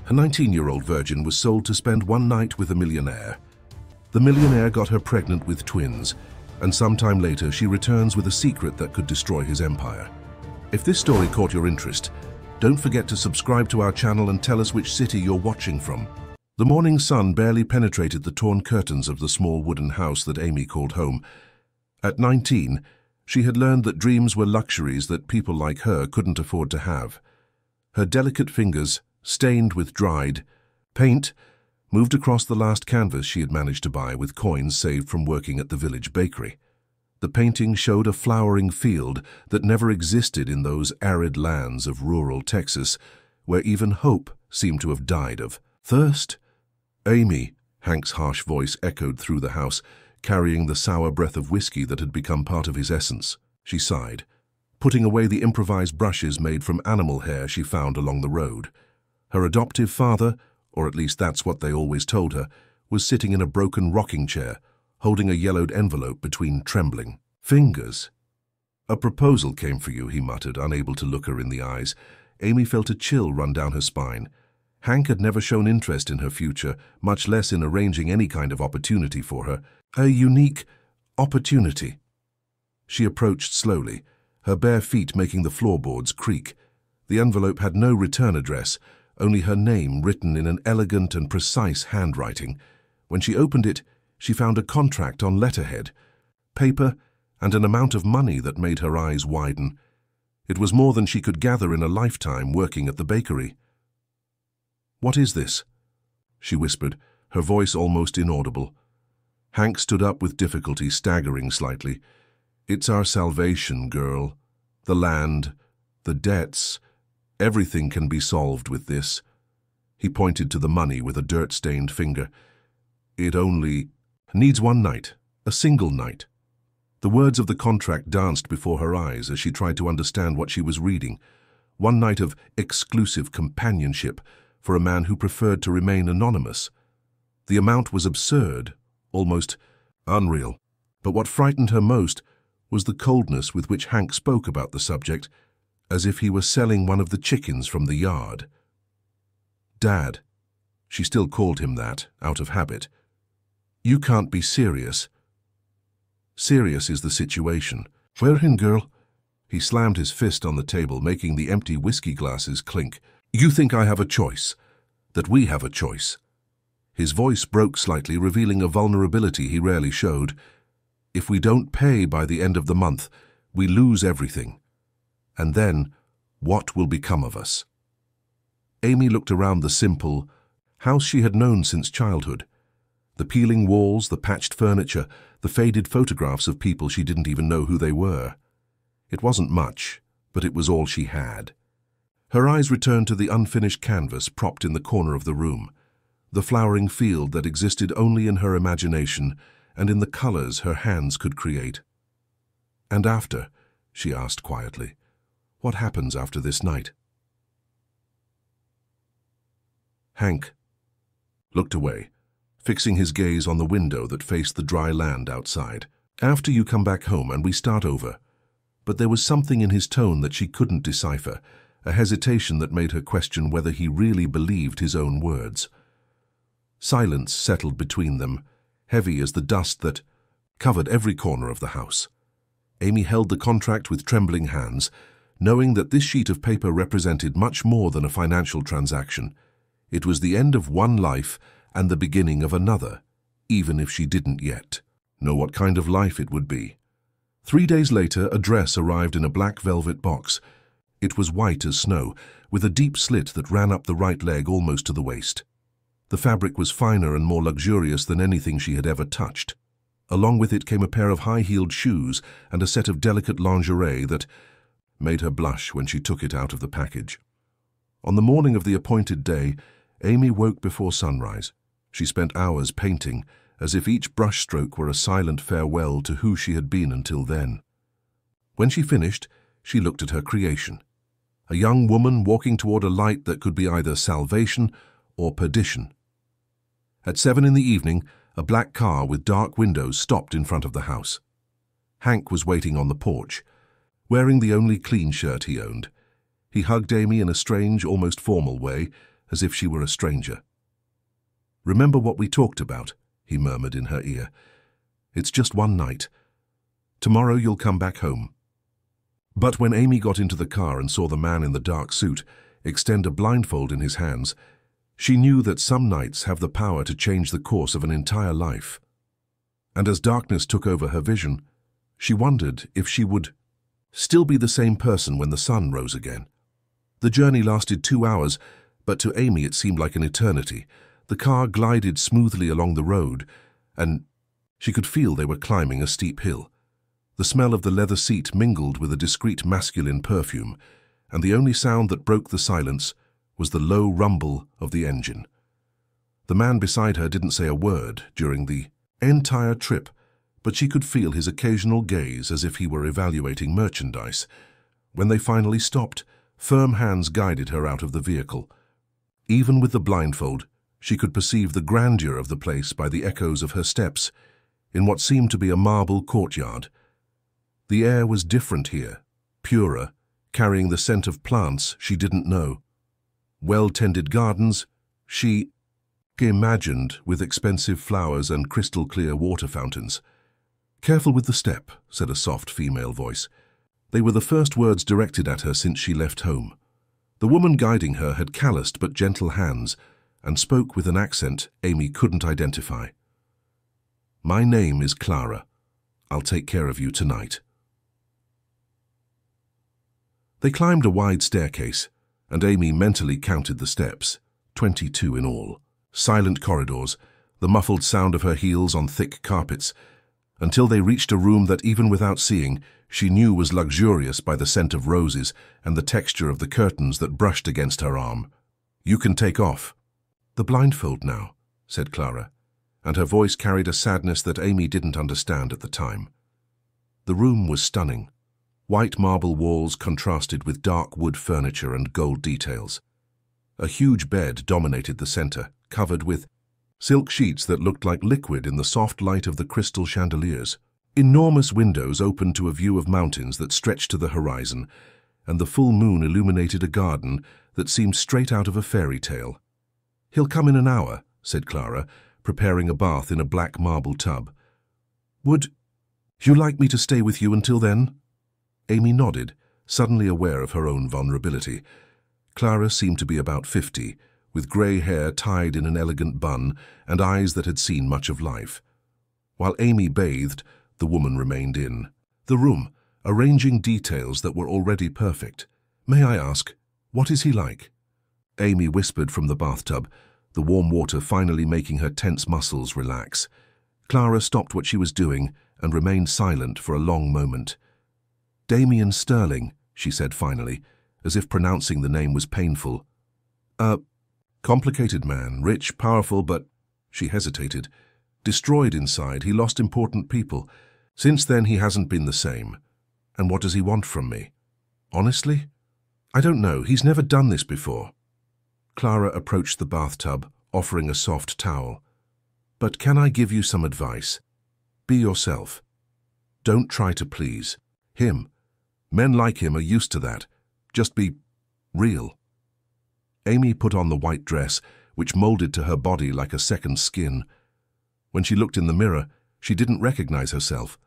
A 19-year-old virgin was sold to spend one night with a millionaire. The millionaire got her pregnant with twins, and sometime later she returns with a secret that could destroy his empire. If this story caught your interest, don't forget to subscribe to our channel and tell us which city you're watching from. The morning sun barely penetrated the torn curtains of the small wooden house that Amy called home. At 19, she had learned that dreams were luxuries that people like her couldn't afford to have. Her delicate fingers, stained with dried paint, moved across the last canvas she had managed to buy with coins saved from working at the village bakery. The painting showed a flowering field that never existed in those arid lands of rural Texas, where even hope seemed to have died of thirst. "Amy," Hank's harsh voice echoed through the house, carrying the sour breath of whiskey that had become part of his essence. She sighed, putting away the improvised brushes made from animal hair she found along the road. Her adoptive father, or at least that's what they always told her, was sitting in a broken rocking chair, holding a yellowed envelope between trembling fingers. "A proposal came for you," he muttered, unable to look her in the eyes. Amy felt a chill run down her spine. Hank had never shown interest in her future, much less in arranging any kind of opportunity for her. A unique opportunity. She approached slowly, her bare feet making the floorboards creak. The envelope had no return address, only her name written in an elegant and precise handwriting. When she opened it, she found a contract on letterhead, paper, and an amount of money that made her eyes widen. It was more than she could gather in a lifetime working at the bakery. "What is this?" she whispered, her voice almost inaudible. Hank stood up with difficulty, staggering slightly. "It's our salvation, girl. The land, the debts, everything can be solved with this." He pointed to the money with a dirt-stained finger. "It only needs one night, a single night." The words of the contract danced before her eyes as she tried to understand what she was reading. One night of exclusive companionship for a man who preferred to remain anonymous. The amount was absurd, almost unreal. But what frightened her most was the coldness with which Hank spoke about the subject, as if he were selling one of the chickens from the yard. "Dad," she still called him that, out of habit. "You can't be serious." "Serious is the situation." "Wherein, girl?" He slammed his fist on the table, making the empty whiskey glasses clink. "You think I have a choice? That we have a choice?" His voice broke slightly, revealing a vulnerability he rarely showed. "If we don't pay by the end of the month, we lose everything. And then, what will become of us?" Amy looked around the simple house she had known since childhood. The peeling walls, the patched furniture, the faded photographs of people she didn't even know who they were. It wasn't much, but it was all she had. Her eyes returned to the unfinished canvas propped in the corner of the room, the flowering field that existed only in her imagination and in the colors her hands could create. "And after?" she asked quietly. "What happens after this night?" Hank looked away, fixing his gaze on the window that faced the dry land outside. "After you come back home and we start over." But there was something in his tone that she couldn't decipher, a hesitation that made her question whether he really believed his own words. Silence settled between them, heavy as the dust that covered every corner of the house. Amy held the contract with trembling hands, knowing that this sheet of paper represented much more than a financial transaction. It was the end of one life and the beginning of another, even if she didn't yet know what kind of life it would be. 3 days later, a dress arrived in a black velvet box. It was white as snow, with a deep slit that ran up the right leg almost to the waist. The fabric was finer and more luxurious than anything she had ever touched. Along with it came a pair of high-heeled shoes and a set of delicate lingerie that made her blush when she took it out of the package. On the morning of the appointed day, Amy woke before sunrise. She spent hours painting, as if each brushstroke were a silent farewell to who she had been until then. When she finished, she looked at her creation. A young woman walking toward a light that could be either salvation or perdition. At 7 in the evening, a black car with dark windows stopped in front of the house. Hank was waiting on the porch, wearing the only clean shirt he owned. He hugged Amy in a strange, almost formal way, as if she were a stranger. "Remember what we talked about," he murmured in her ear. "It's just one night. Tomorrow you'll come back home." But when Amy got into the car and saw the man in the dark suit extend a blindfold in his hands, she knew that some nights have the power to change the course of an entire life. And as darkness took over her vision, she wondered if she would still be the same person when the sun rose again. The journey lasted 2 hours, but to Amy it seemed like an eternity. The car glided smoothly along the road, and she could feel they were climbing a steep hill. The smell of the leather seat mingled with a discreet masculine perfume, and the only sound that broke the silence was the low rumble of the engine. The man beside her didn't say a word during the entire trip, but she could feel his occasional gaze as if he were evaluating merchandise. When they finally stopped, firm hands guided her out of the vehicle. Even with the blindfold, she could perceive the grandeur of the place by the echoes of her steps, in what seemed to be a marble courtyard. The air was different here, purer, carrying the scent of plants she didn't know. Well-tended gardens, she imagined, with expensive flowers and crystal-clear water fountains. "Careful with the step," said a soft female voice. They were the first words directed at her since she left home. The woman guiding her had calloused but gentle hands and spoke with an accent Amy couldn't identify. "My name is Clara. I'll take care of you tonight." They climbed a wide staircase, and Amy mentally counted the steps, 22 in all. Silent corridors, the muffled sound of her heels on thick carpets, until they reached a room that, even without seeing, she knew was luxurious by the scent of roses and the texture of the curtains that brushed against her arm. "You can take off." "The blindfold now," said Clara, and her voice carried a sadness that Amy didn't understand at the time. The room was stunning. White marble walls contrasted with dark wood furniture and gold details. A huge bed dominated the center, covered with silk sheets that looked like liquid in the soft light of the crystal chandeliers. Enormous windows opened to a view of mountains that stretched to the horizon, and the full moon illuminated a garden that seemed straight out of a fairy tale. "He'll come in an hour," said Clara, preparing a bath in a black marble tub. "Would you like me to stay with you until then?" Amy nodded, suddenly aware of her own vulnerability. Clara seemed to be about 50, with grey hair tied in an elegant bun and eyes that had seen much of life. While Amy bathed, the woman remained in the room, arranging details that were already perfect. "May I ask, what is he like?" Amy whispered from the bathtub, the warm water finally making her tense muscles relax. Clara stopped what she was doing and remained silent for a long moment. "Damien Sterling," she said finally, as if pronouncing the name was painful. "A complicated man, rich, powerful, but—" she hesitated. "Destroyed inside, he lost important people. Since then he hasn't been the same. And what does he want from me? Honestly? I don't know, he's never done this before." Clara approached the bathtub, offering a soft towel. "But can I give you some advice? Be yourself. Don't try to please him. Men like him are used to that. Just be real." Amy put on the white dress, which molded to her body like a second skin. When she looked in the mirror, she didn't recognize herself.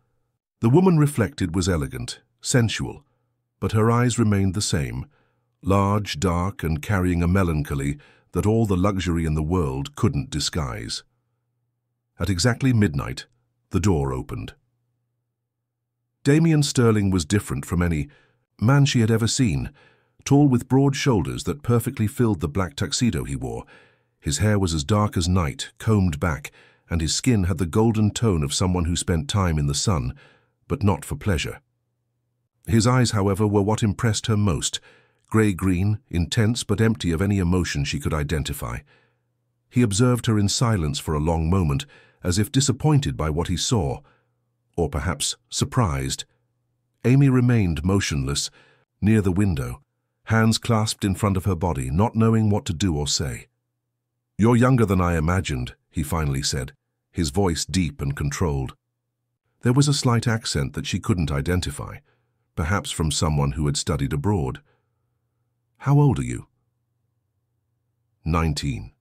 The woman reflected was elegant, sensual, but her eyes remained the same, large, dark, and carrying a melancholy that all the luxury in the world couldn't disguise. At exactly midnight, the door opened. Damien Sterling was different from any man she had ever seen, tall with broad shoulders that perfectly filled the black tuxedo he wore. His hair was as dark as night, combed back, and his skin had the golden tone of someone who spent time in the sun, but not for pleasure. His eyes, however, were what impressed her most, grey-green, intense but empty of any emotion she could identify. He observed her in silence for a long moment, as if disappointed by what he saw, or perhaps surprised. Amy remained motionless, near the window, hands clasped in front of her body, not knowing what to do or say. "You're younger than I imagined," he finally said, his voice deep and controlled. There was a slight accent that she couldn't identify, perhaps from someone who had studied abroad. "How old are you?" 19.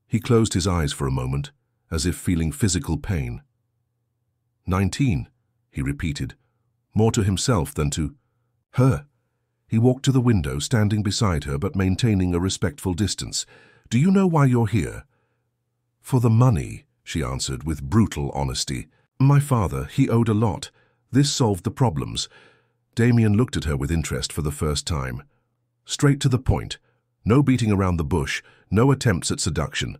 He closed his eyes for a moment, as if feeling physical pain. 19, he repeated, more to himself than to her. He walked to the window, standing beside her but maintaining a respectful distance. Do you know why you're here? For the money, she answered with brutal honesty. My father, he owed a lot. This solved the problems. Damien looked at her with interest for the first time. Straight to the point. No beating around the bush, no attempts at seduction.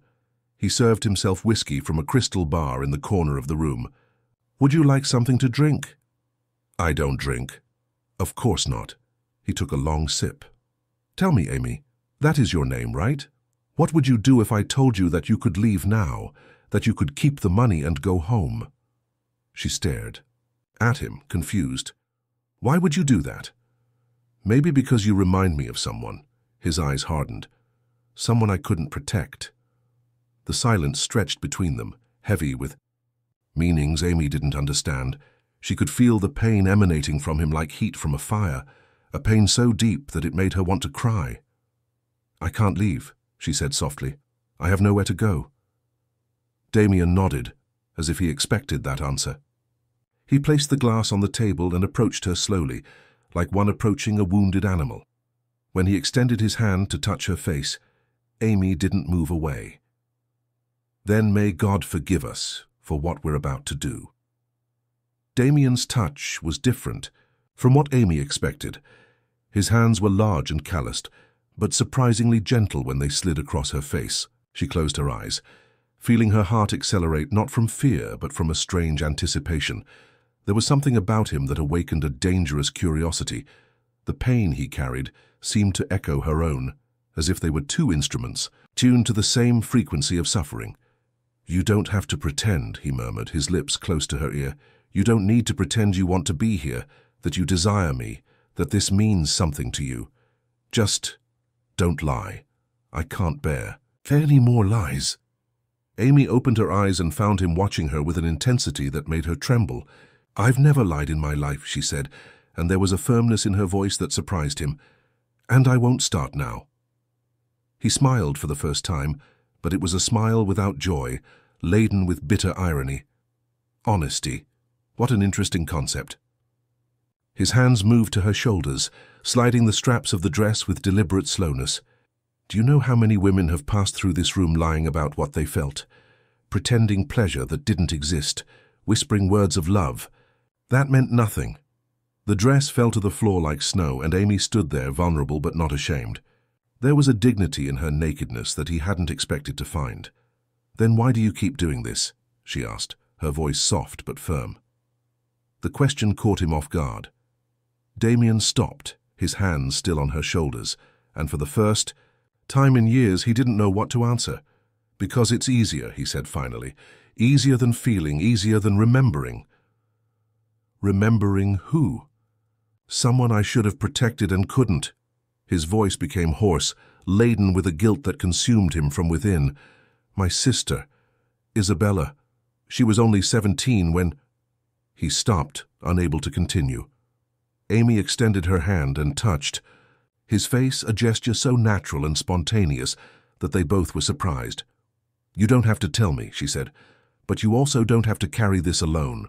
He served himself whiskey from a crystal bar in the corner of the room. Would you like something to drink? I don't drink. Of course not. He took a long sip. Tell me, Amy, that is your name, right? What would you do if I told you that you could leave now, that you could keep the money and go home? She stared at him, confused. Why would you do that? Maybe because you remind me of someone. His eyes hardened. Someone I couldn't protect. The silence stretched between them, heavy with meanings Amy didn't understand. She could feel the pain emanating from him like heat from a fire, a pain so deep that it made her want to cry. I can't leave, she said softly. I have nowhere to go. Damien nodded, as if he expected that answer. He placed the glass on the table and approached her slowly, like one approaching a wounded animal. When he extended his hand to touch her face, Amy didn't move away. Then may God forgive us for what we're about to do. Damien's touch was different from what Amy expected. His hands were large and calloused, but surprisingly gentle when they slid across her face. She closed her eyes, feeling her heart accelerate not from fear but from a strange anticipation. There was something about him that awakened a dangerous curiosity. The pain he carried seemed to echo her own, as if they were two instruments, tuned to the same frequency of suffering. You don't have to pretend, he murmured, his lips close to her ear. You don't need to pretend you want to be here, that you desire me, that this means something to you. Just don't lie. I can't bear any more lies. Amy opened her eyes and found him watching her with an intensity that made her tremble. I've never lied in my life, she said, and there was a firmness in her voice that surprised him. And I won't start now. He smiled for the first time, but it was a smile without joy, laden with bitter irony. Honesty. What an interesting concept. His hands moved to her shoulders, sliding the straps of the dress with deliberate slowness. Do you know how many women have passed through this room lying about what they felt, pretending pleasure that didn't exist, whispering words of love? That meant nothing. The dress fell to the floor like snow, and Amy stood there, vulnerable but not ashamed. There was a dignity in her nakedness that he hadn't expected to find. Then why do you keep doing this? She asked, her voice soft but firm. The question caught him off guard. Damien stopped, his hands still on her shoulders, and for the first time in years he didn't know what to answer. Because it's easier, he said finally. Easier than feeling, easier than remembering. Remembering who? Someone I should have protected and couldn't. His voice became hoarse, laden with a guilt that consumed him from within. My sister, Isabella. She was only 17 when... He stopped, unable to continue. Amy extended her hand and touched. His face a gesture so natural and spontaneous that they both were surprised. You don't have to tell me, she said, but you also don't have to carry this alone.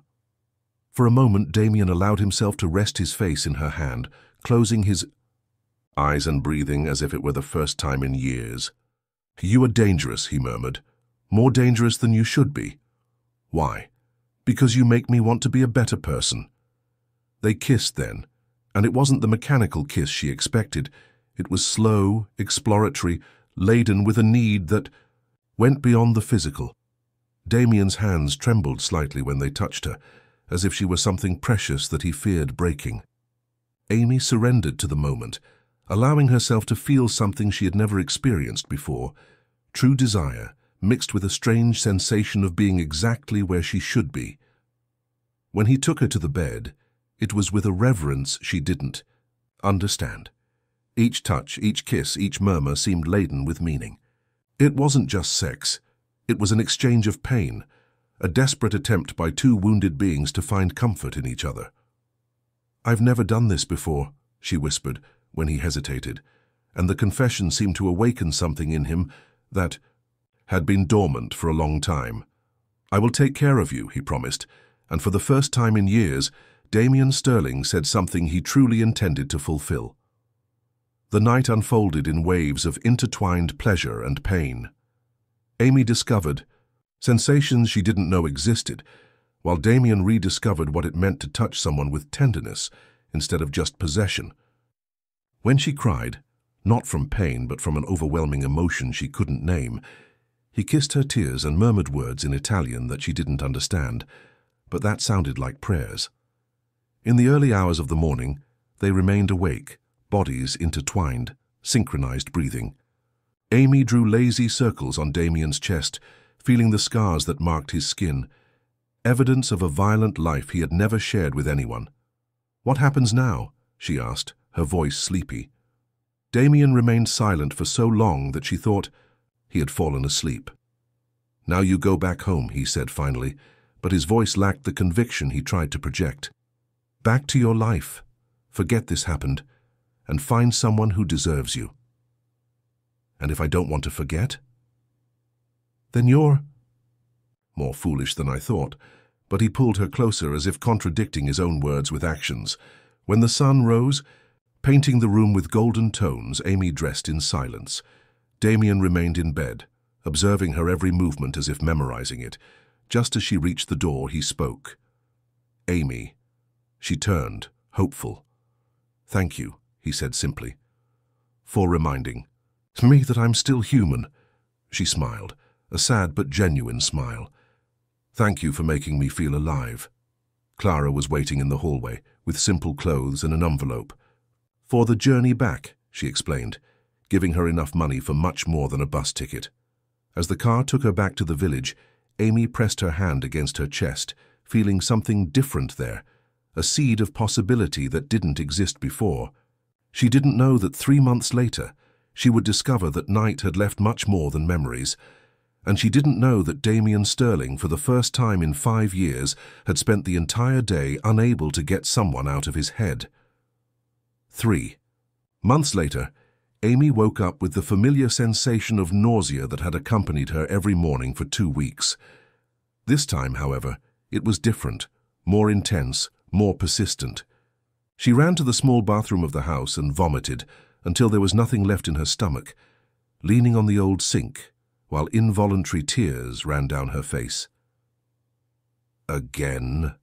For a moment, Damien allowed himself to rest his face in her hand, closing his eyes and breathing as if it were the first time in years. You are dangerous, he murmured. More dangerous than you should be. Why? Because you make me want to be a better person. They kissed then, and it wasn't the mechanical kiss she expected. It was slow, exploratory, laden with a need that went beyond the physical. Damien's hands trembled slightly when they touched her, as if she were something precious that he feared breaking. Amy surrendered to the moment, allowing herself to feel something she had never experienced before, true desire, mixed with a strange sensation of being exactly where she should be. When he took her to the bed, it was with a reverence she didn't understand. Each touch, each kiss, each murmur seemed laden with meaning. It wasn't just sex. It was an exchange of pain, a desperate attempt by two wounded beings to find comfort in each other. I've never done this before, she whispered when he hesitated, and the confession seemed to awaken something in him that had been dormant for a long time. "I will take care of you," he promised, and for the first time in years, Damien Sterling said something he truly intended to fulfill. The night unfolded in waves of intertwined pleasure and pain. Amy discovered sensations she didn't know existed, while Damien rediscovered what it meant to touch someone with tenderness instead of just possession. When she cried, not from pain but from an overwhelming emotion she couldn't name, he kissed her tears and murmured words in Italian that she didn't understand, but that sounded like prayers. In the early hours of the morning, they remained awake, bodies intertwined, synchronized breathing. Amy drew lazy circles on Damien's chest, feeling the scars that marked his skin, evidence of a violent life he had never shared with anyone. "What happens now?" she asked, her voice sleepy. Damien remained silent for so long that she thought he had fallen asleep. "Now you go back home," he said finally, but his voice lacked the conviction he tried to project. "Back to your life. Forget this happened, and find someone who deserves you." "And if I don't want to forget?" "Then you're—" More foolish than I thought, but he pulled her closer as if contradicting his own words with actions. When the sun rose, painting the room with golden tones, Amy dressed in silence. Damien remained in bed, observing her every movement as if memorizing it. Just as she reached the door, he spoke. "Amy." She turned, hopeful. "Thank you," he said simply, "for reminding me that I'm still human." She smiled, a sad but genuine smile. "Thank you for making me feel alive." Clara was waiting in the hallway, with simple clothes and an envelope. "For the journey back," she explained, giving her enough money for much more than a bus ticket. As the car took her back to the village, Amy pressed her hand against her chest, feeling something different there, a seed of possibility that didn't exist before. She didn't know that 3 months later, she would discover that night had left much more than memories, and she didn't know that Damien Sterling, for the first time in 5 years, had spent the entire day unable to get someone out of his head. 3 months later, Amy woke up with the familiar sensation of nausea that had accompanied her every morning for 2 weeks. This time, however, it was different, more intense, more persistent. She ran to the small bathroom of the house and vomited until there was nothing left in her stomach, leaning on the old sink, while involuntary tears ran down her face. "Again?"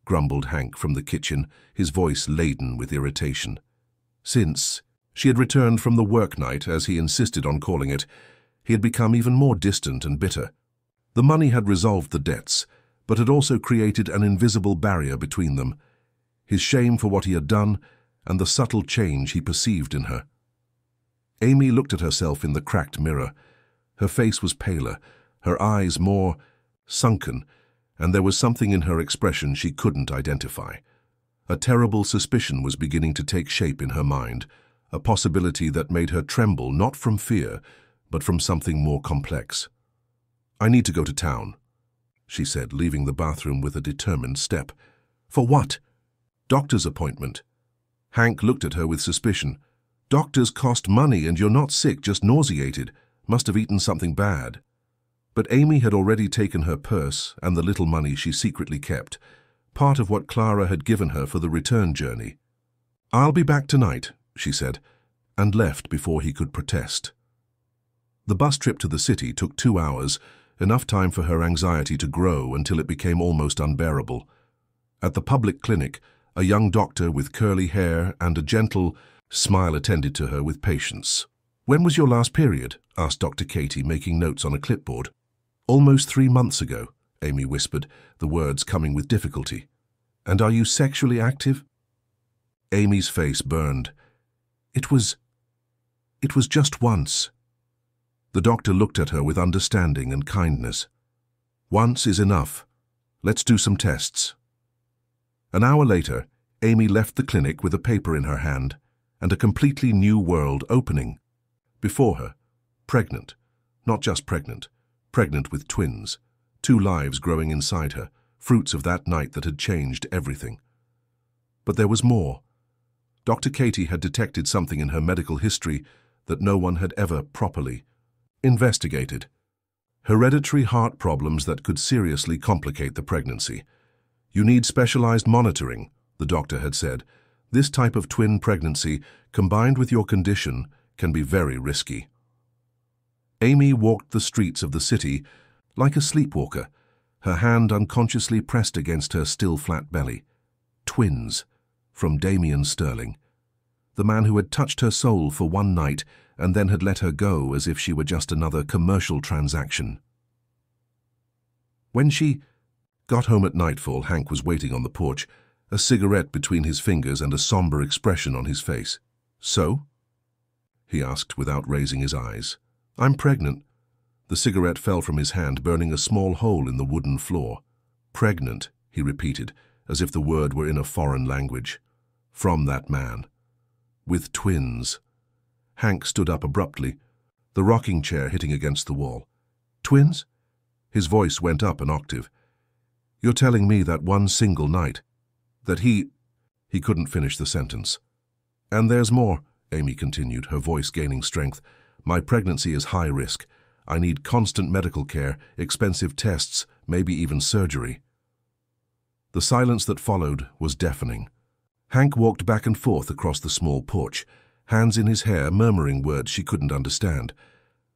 grumbled Hank from the kitchen, his voice laden with irritation. Since she had returned from the work night, as he insisted on calling it, he had become even more distant and bitter. The money had resolved the debts, but had also created an invisible barrier between them, his shame for what he had done and the subtle change he perceived in her. Amy looked at herself in the cracked mirror. Her face was paler, her eyes more sunken, and there was something in her expression she couldn't identify. A terrible suspicion was beginning to take shape in her mind, a possibility that made her tremble not from fear, but from something more complex. "I need to go to town," she said, leaving the bathroom with a determined step. "For what?" "Doctor's appointment." Hank looked at her with suspicion. "Doctors cost money, and you're not sick, just nauseated. Must have eaten something bad." But Amy had already taken her purse and the little money she secretly kept, part of what Clara had given her for the return journey. "I'll be back tonight," she said, and left before he could protest. The bus trip to the city took 2 hours, enough time for her anxiety to grow until it became almost unbearable. At the public clinic, a young doctor with curly hair and a gentle smile attended to her with patience. "When was your last period?" asked Dr. Katie, making notes on a clipboard. "Almost 3 months ago," Amy whispered, the words coming with difficulty. "And are you sexually active?" Amy's face burned. It was just once." The doctor looked at her with understanding and kindness. "Once is enough. Let's do some tests." An hour later, Amy left the clinic with a paper in her hand and a completely new world opening. Before her, pregnant, not just pregnant, pregnant with twins, 2 lives growing inside her, fruits of that night that had changed everything. But there was more. Dr. Katie had detected something in her medical history that no one had ever properly investigated. Hereditary heart problems that could seriously complicate the pregnancy. You need specialized monitoring, the doctor had said. This type of twin pregnancy, combined with your condition, can be very risky. Amy walked the streets of the city like a sleepwalker, her hand unconsciously pressed against her still flat belly. Twins, from Damien Sterling, the man who had touched her soul for one night and then had let her go as if she were just another commercial transaction. When she got home at nightfall, Hank was waiting on the porch, a cigarette between his fingers and a somber expression on his face. "So?" he asked without raising his eyes. "I'm pregnant." The cigarette fell from his hand, burning a small hole in the wooden floor. "Pregnant," he repeated, as if the word were in a foreign language. "From that man. With twins." Hank stood up abruptly, the rocking chair hitting against the wall. "Twins?" His voice went up an octave. "You're telling me that one single night, that he—" He couldn't finish the sentence. "And there's more," Amy continued, her voice gaining strength. "My pregnancy is high risk. I need constant medical care, expensive tests, maybe even surgery." The silence that followed was deafening. Hank walked back and forth across the small porch, hands in his hair, murmuring words she couldn't understand.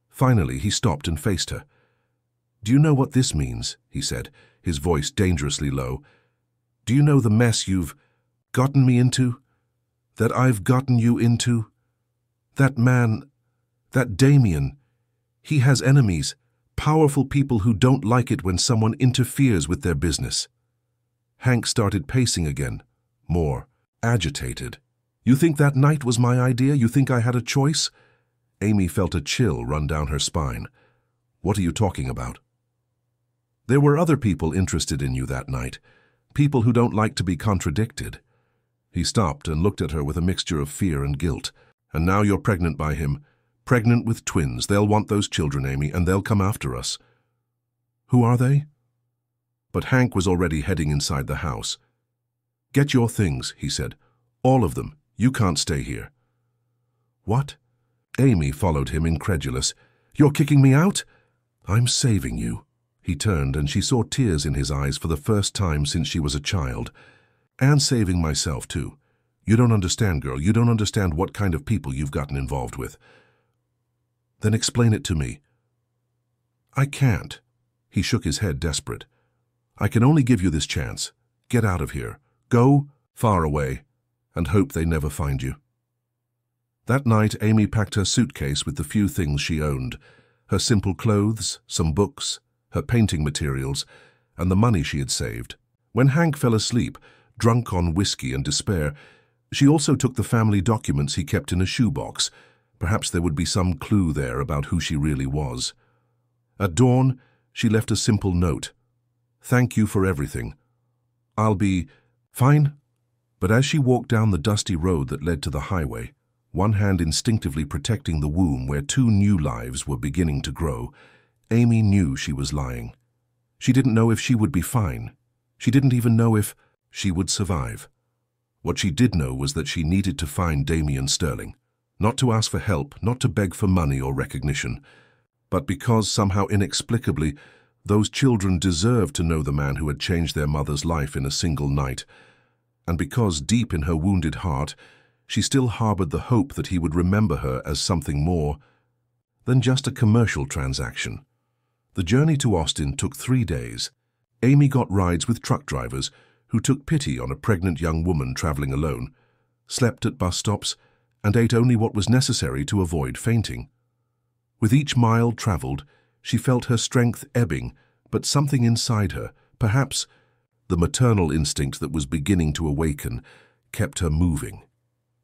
Finally, he stopped and faced her. "Do you know what this means?" he said, his voice dangerously low. "Do you know the mess you've gotten me into? That I've gotten you into? That man, that Damien, he has enemies, powerful people who don't like it when someone interferes with their business." Hank started pacing again, more agitated. "You think that night was my idea? You think I had a choice?" Amy felt a chill run down her spine. "What are you talking about?" "There were other people interested in you that night, people who don't like to be contradicted." He stopped and looked at her with a mixture of fear and guilt. "And now you're pregnant by him, pregnant with twins. They'll want those children, Amy, and they'll come after us." "Who are they?" But Hank was already heading inside the house. "Get your things," he said. "All of them. You can't stay here." "What?" Amy followed him, incredulous. "You're kicking me out?" "I'm saving you." He turned, and she saw tears in his eyes for the first time since she was a child. "And saving myself, too. You don't understand, girl. You don't understand what kind of people you've gotten involved with." "Then explain it to me." "I can't." He shook his head, desperate. "I can only give you this chance. Get out of here. Go far away, and hope they never find you." That night, Amy packed her suitcase with the few things she owned, her simple clothes, some books, her painting materials, and the money she had saved. When Hank fell asleep, drunk on whiskey and despair, she also took the family documents he kept in a shoebox. Perhaps there would be some clue there about who she really was. At dawn, she left a simple note. "Thank you for everything. I'll be fine." But as she walked down the dusty road that led to the highway, one hand instinctively protecting the womb where two new lives were beginning to grow, Amy knew she was lying. She didn't know if she would be fine. She didn't even know if she would survive. What she did know was that she needed to find Damien Sterling, not to ask for help, not to beg for money or recognition, but because somehow inexplicably those children deserved to know the man who had changed their mother's life in a single night, and because deep in her wounded heart she still harbored the hope that he would remember her as something more than just a commercial transaction. The journey to Austin took 3 days. Amy got rides with truck drivers who took pity on a pregnant young woman traveling alone, slept at bus stops, and ate only what was necessary to avoid fainting. With each mile traveled, she felt her strength ebbing, but something inside her, perhaps the maternal instinct that was beginning to awaken, kept her moving.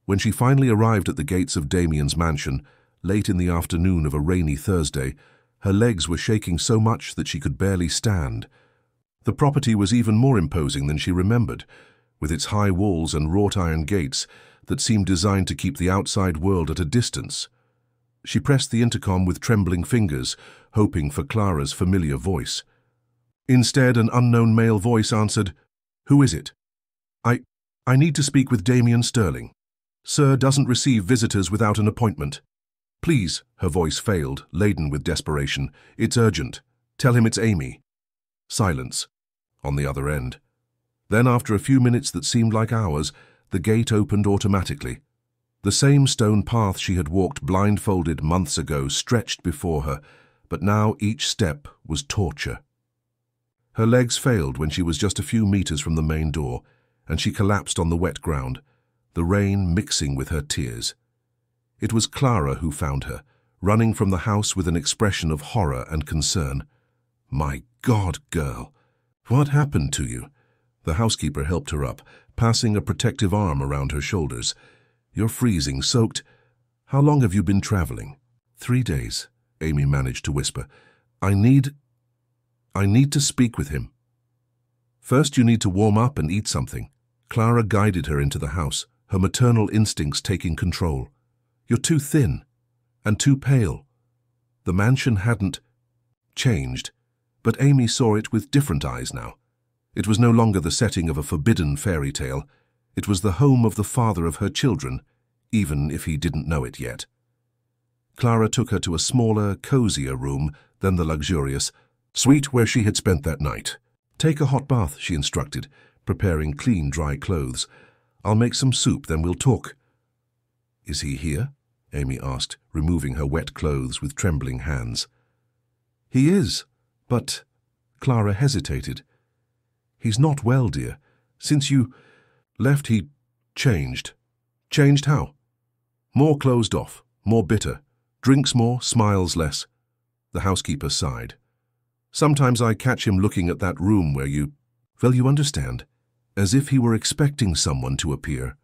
When she finally arrived at the gates of Damien's mansion, late in the afternoon of a rainy Thursday, her legs were shaking so much that she could barely stand. The property was even more imposing than she remembered, with its high walls and wrought-iron gates that seemed designed to keep the outside world at a distance. She pressed the intercom with trembling fingers, hoping for Clara's familiar voice. Instead, an unknown male voice answered, "Who is it?" I need to speak with Damien Sterling." Sir doesn't receive visitors without an appointment. Please, her voice failed, laden with desperation. It's urgent. Tell him it's Amy. Silence. On the other end. Then, after a few minutes that seemed like hours, the gate opened automatically. The same stone path she had walked blindfolded months ago stretched before her, but now each step was torture. Her legs failed when she was just a few meters from the main door, and she collapsed on the wet ground, the rain mixing with her tears. It was Clara who found her, running from the house with an expression of horror and concern. "My God, girl, what happened to you?" The housekeeper helped her up, passing a protective arm around her shoulders. "You're freezing, soaked. How long have you been traveling?" 3 days, Amy managed to whisper. I need to speak with him." "First you need to warm up and eat something." Clara guided her into the house, her maternal instincts taking control. "You're too thin and too pale." The mansion hadn't changed, but Amy saw it with different eyes now. It was no longer the setting of a forbidden fairy tale. It was the home of the father of her children, even if he didn't know it yet. Clara took her to a smaller, cozier room than the luxurious suite where she had spent that night. "Take a hot bath," she instructed, preparing clean, dry clothes. "I'll make some soup, then we'll talk." "Is he here?" Amy asked, removing her wet clothes with trembling hands. "He is, but—" Clara hesitated. "He's not well, dear. Since you left, he changed." "Changed how?" "More closed off, more bitter, drinks more, smiles less." The housekeeper sighed. "Sometimes I catch him looking at that room where well, you understand, as if he were expecting someone to appear."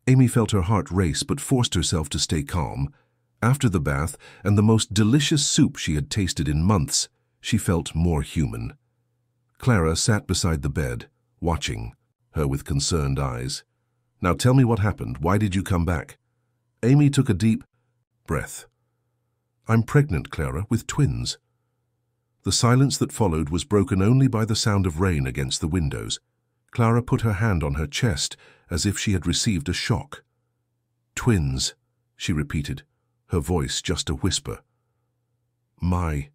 Amy felt her heart race but forced herself to stay calm. After the bath and the most delicious soup she had tasted in months, she felt more human. Clara sat beside the bed, watching her with concerned eyes. "Now tell me what happened. Why did you come back?" Amy took a deep breath. "I'm pregnant, Clara, with twins." The silence that followed was broken only by the sound of rain against the windows. Clara put her hand on her chest as if she had received a shock. "Twins," she repeated, her voice just a whisper. "My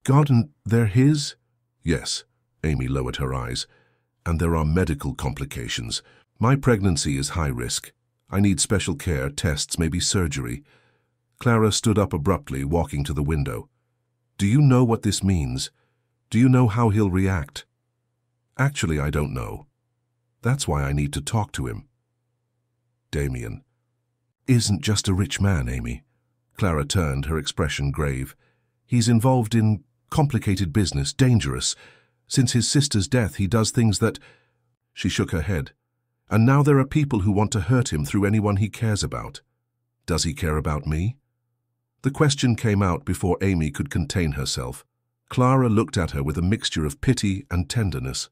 God, and they're his?" "Yes." Amy lowered her eyes. "And there are medical complications. My pregnancy is high risk. I need special care, tests, maybe surgery." Clara stood up abruptly, walking to the window. "Do you know what this means? Do you know how he'll react?" "Actually, I don't know. That's why I need to talk to him." "Damien isn't just a rich man, Amy." Clara turned, her expression grave. "He's involved in complicated business, dangerous. Since his sister's death, he does things that—" She shook her head. "And now there are people who want to hurt him through anyone he cares about. Does he care about me?" The question came out before Amy could contain herself. Clara looked at her with a mixture of pity and tenderness.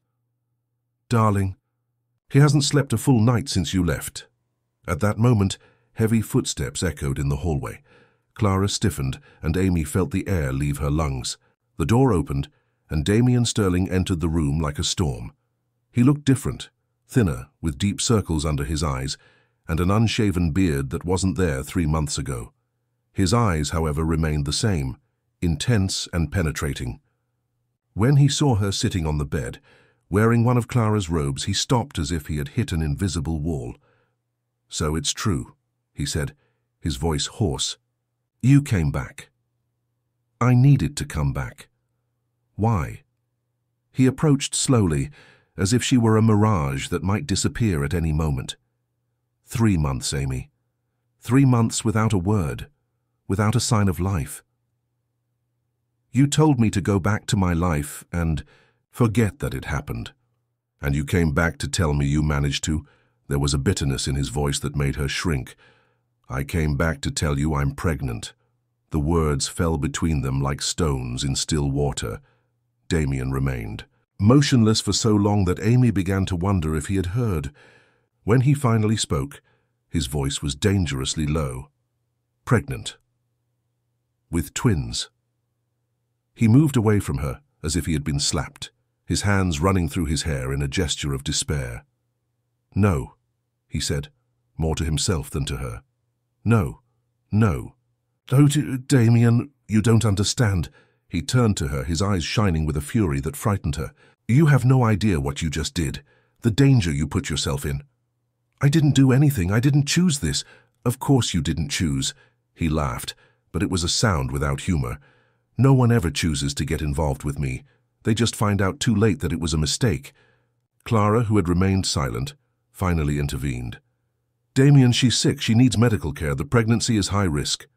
"Darling, he hasn't slept a full night since you left." At that moment, heavy footsteps echoed in the hallway. Clara stiffened, and Amy felt the air leave her lungs. The door opened, and Damien Sterling entered the room like a storm. He looked different, thinner, with deep circles under his eyes, and an unshaven beard that wasn't there 3 months ago. His eyes, however, remained the same, intense and penetrating. When he saw her sitting on the bed, wearing one of Clara's robes, he stopped as if he had hit an invisible wall. "So it's true," he said, his voice hoarse. "You came back." "I needed to come back." "Why?" He approached slowly, as if she were a mirage that might disappear at any moment. 3 months, Amy. 3 months without a word, without a sign of life. You told me to go back to my life and forget that it happened. And you came back to tell me you managed to. There was a bitterness in his voice that made her shrink. "I came back to tell you I'm pregnant." The words fell between them like stones in still water. Damien remained, motionless for so long that Amy began to wonder if he had heard. When he finally spoke, his voice was dangerously low. "Pregnant. With twins." He moved away from her as if he had been slapped, his hands running through his hair in a gesture of despair. "No," he said, more to himself than to her. No, no. Oh, Damien, you don't understand. He turned to her, his eyes shining with a fury that frightened her. You have no idea what you just did, the danger you put yourself in. I didn't do anything, I didn't choose this. Of course you didn't choose. He laughed, but it was a sound without humor. No one ever chooses to get involved with me. They just find out too late that it was a mistake. Clara, who had remained silent, finally intervened. Damien, she's sick. She needs medical care. The pregnancy is high risk.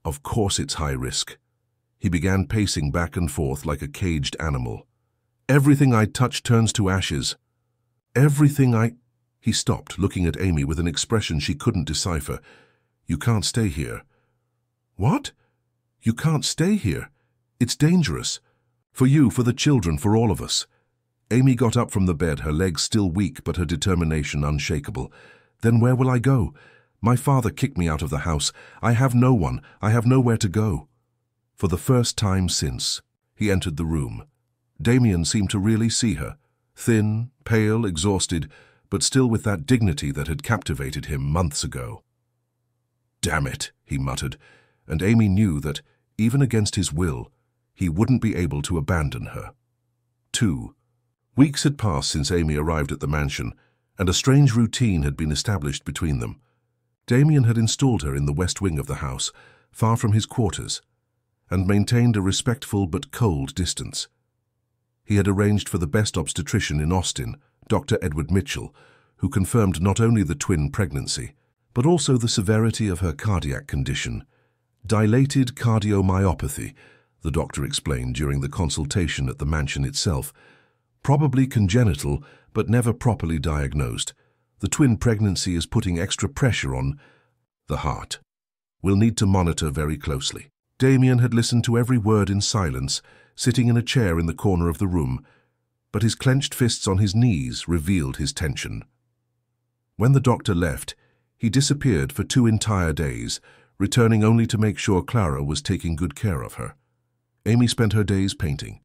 Of course it's high risk. He began pacing back and forth like a caged animal. Everything I touch turns to ashes. Everything I... He stopped, looking at Amy with an expression she couldn't decipher. You can't stay here. What? You can't stay here. It's dangerous. For you, for the children, for all of us. Amy got up from the bed, her legs still weak but her determination unshakable. Then where will I go? My father kicked me out of the house. I have no one. I have nowhere to go. For the first time since, he entered the room. Damien seemed to really see her. Thin, pale, exhausted, but still with that dignity that had captivated him months ago. Damn it, he muttered, and Amy knew that, even against his will, he wouldn't be able to abandon her. 2. Weeks had passed since Amy arrived at the mansion, and a strange routine had been established between them. Damien had installed her in the west wing of the house, far from his quarters, and maintained a respectful but cold distance. He had arranged for the best obstetrician in Austin, Dr. Edward Mitchell, who confirmed not only the twin pregnancy, but also the severity of her cardiac condition. Dilated cardiomyopathy, the doctor explained during the consultation at the mansion itself. Probably congenital, but never properly diagnosed. The twin pregnancy is putting extra pressure on the heart. We'll need to monitor very closely. Damien had listened to every word in silence, sitting in a chair in the corner of the room, but his clenched fists on his knees revealed his tension. When the doctor left, he disappeared for 2 entire days, returning only to make sure Clara was taking good care of her. Amy spent her days painting.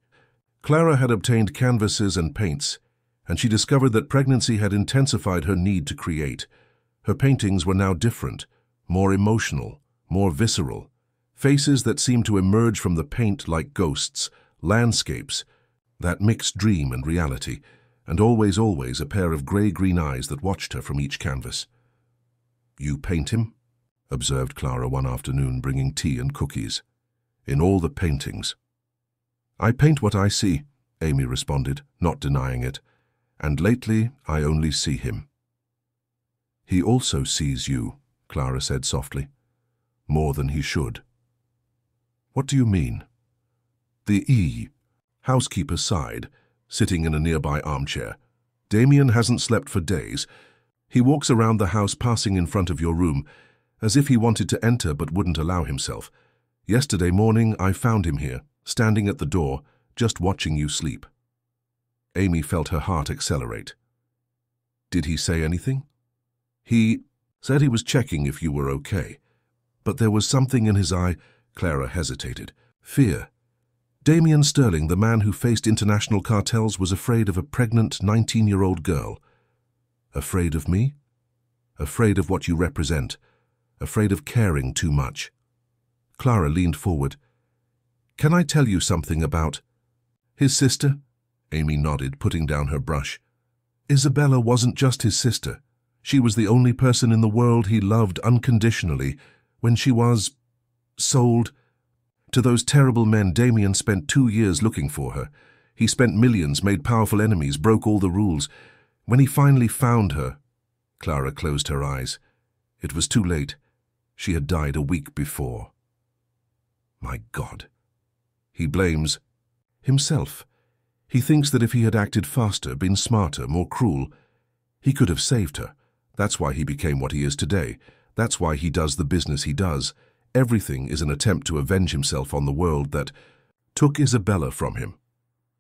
Clara had obtained canvases and paints, and she discovered that pregnancy had intensified her need to create. Her paintings were now different, more emotional, more visceral. Faces that seemed to emerge from the paint like ghosts, landscapes, that mixed dream and reality, and always a pair of grey-green eyes that watched her from each canvas. You paint him? Observed Clara one afternoon, bringing tea and cookies. In all the paintings. I paint what I see, Amy responded, not denying it, and lately I only see him. He also sees you, Clara said softly, more than he should. What do you mean? The housekeeper sighed, sitting in a nearby armchair. Damien hasn't slept for days. He walks around the house passing in front of your room, as if he wanted to enter but wouldn't allow himself. Yesterday morning I found him here, standing at the door, just watching you sleep. Amy felt her heart accelerate. Did he say anything? He said he was checking if you were okay. But there was something in his eye. Clara hesitated. Fear. Damien Sterling, the man who faced international cartels, was afraid of a pregnant 19-year-old girl. Afraid of me? Afraid of what you represent. Afraid of caring too much. Clara leaned forward. Can I tell you something about his sister? Amy nodded, putting down her brush. Isabella wasn't just his sister. She was the only person in the world he loved unconditionally when she was sold to those terrible men. Damien spent 2 years looking for her. He spent millions, made powerful enemies, broke all the rules. When he finally found her, Clara closed her eyes. It was too late. She had died a week before. My God. He blames himself. He thinks that if he had acted faster, been smarter, more cruel, he could have saved her. That's why he became what he is today. That's why he does the business he does. Everything is an attempt to avenge himself on the world that took Isabella from him.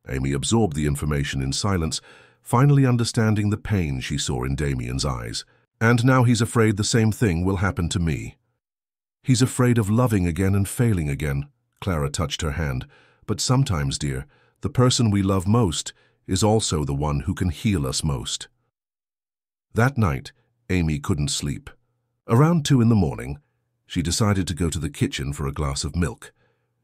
Amy absorbed the information in silence, finally understanding the pain she saw in Damien's eyes. And now he's afraid the same thing will happen to me. He's afraid of loving again and failing again. Clara touched her hand. But sometimes, dear, the person we love most is also the one who can heal us most. That night, Amy couldn't sleep. Around 2 in the morning, she decided to go to the kitchen for a glass of milk.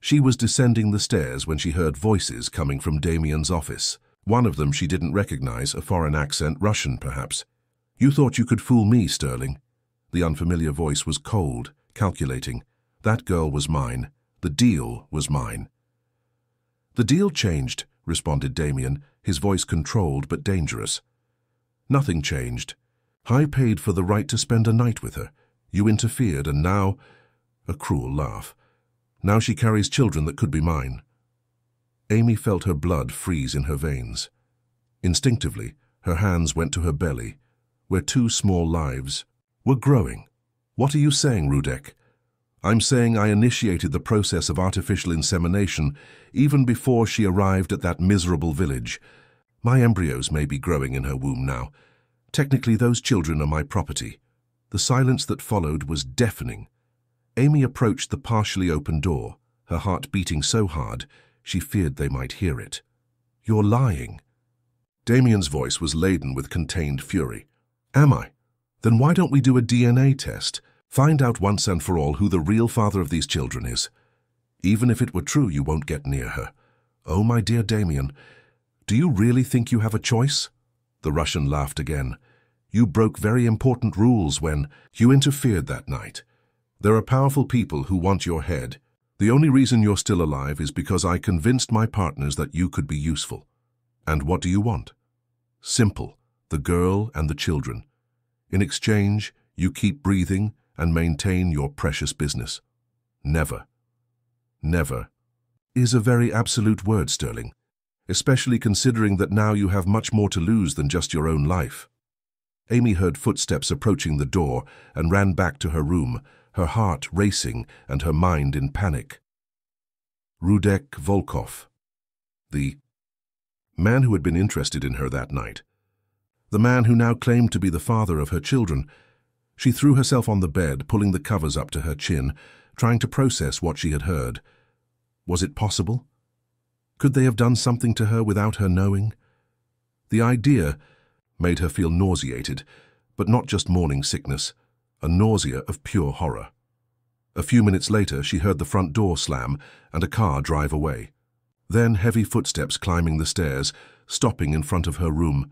She was descending the stairs when she heard voices coming from Damien's office. One of them she didn't recognize, a foreign accent, Russian perhaps. "You thought you could fool me, Sterling." The unfamiliar voice was cold, calculating. "That girl was mine. The deal was mine." "The deal changed," responded Damien, his voice controlled but dangerous. "Nothing changed. I paid for the right to spend a night with her. You interfered, and now—" A cruel laugh. "Now she carries children that could be mine." Amy felt her blood freeze in her veins. Instinctively, her hands went to her belly, where 2 small lives were growing. "What are you saying, Rudek?" "I'm saying I initiated the process of artificial insemination even before she arrived at that miserable village. My embryos may be growing in her womb now. Technically, those children are my property." The silence that followed was deafening. Amy approached the partially open door, her heart beating so hard she feared they might hear it. "You're lying." Damien's voice was laden with contained fury. "Am I? Then why don't we do a DNA test? Find out once and for all who the real father of these children is. Even if it were true, you won't get near her." "Oh, my dear Damien, do you really think you have a choice?" The Russian laughed again. "You broke very important rules when you interfered that night. There are powerful people who want your head. The only reason you're still alive is because I convinced my partners that you could be useful. And what do you want? Simple, the girl and the children. In exchange, you keep breathing and maintain your precious business. Never. Never is a very absolute word, Sterling, especially considering that now you have much more to lose than just your own life." Amy heard footsteps approaching the door and ran back to her room, her heart racing and her mind in panic. Rudek Volkov, the man who had been interested in her that night, the man who now claimed to be the father of her children. She threw herself on the bed, pulling the covers up to her chin, trying to process what she had heard. Was it possible? Could they have done something to her without her knowing? The idea made her feel nauseated, but not just morning sickness, a nausea of pure horror. A few minutes later, she heard the front door slam and a car drive away. Then heavy footsteps climbing the stairs, stopping in front of her room.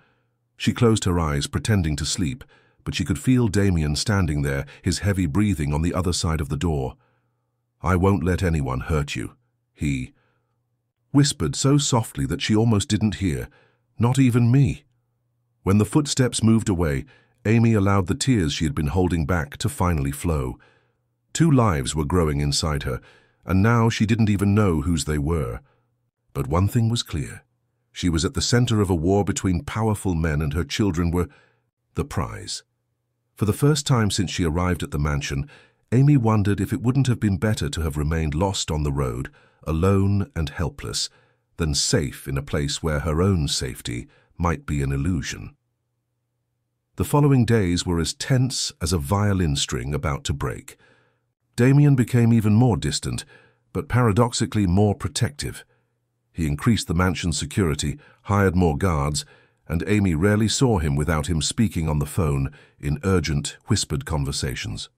She closed her eyes, pretending to sleep, but she could feel Damien standing there, his heavy breathing on the other side of the door. "I won't let anyone hurt you," he whispered so softly that she almost didn't hear, "not even me." When the footsteps moved away, Amy allowed the tears she had been holding back to finally flow. 2 lives were growing inside her, and now she didn't even know whose they were. But one thing was clear. She was at the center of a war between powerful men, and her children were the prize. For the first time since she arrived at the mansion, Amy wondered if it wouldn't have been better to have remained lost on the road, alone and helpless, than safe in a place where her own safety might be an illusion. The following days were as tense as a violin string about to break. Damien became even more distant, but paradoxically more protective. He increased the mansion's security, hired more guards, and Amy rarely saw him without him speaking on the phone in urgent, whispered conversations.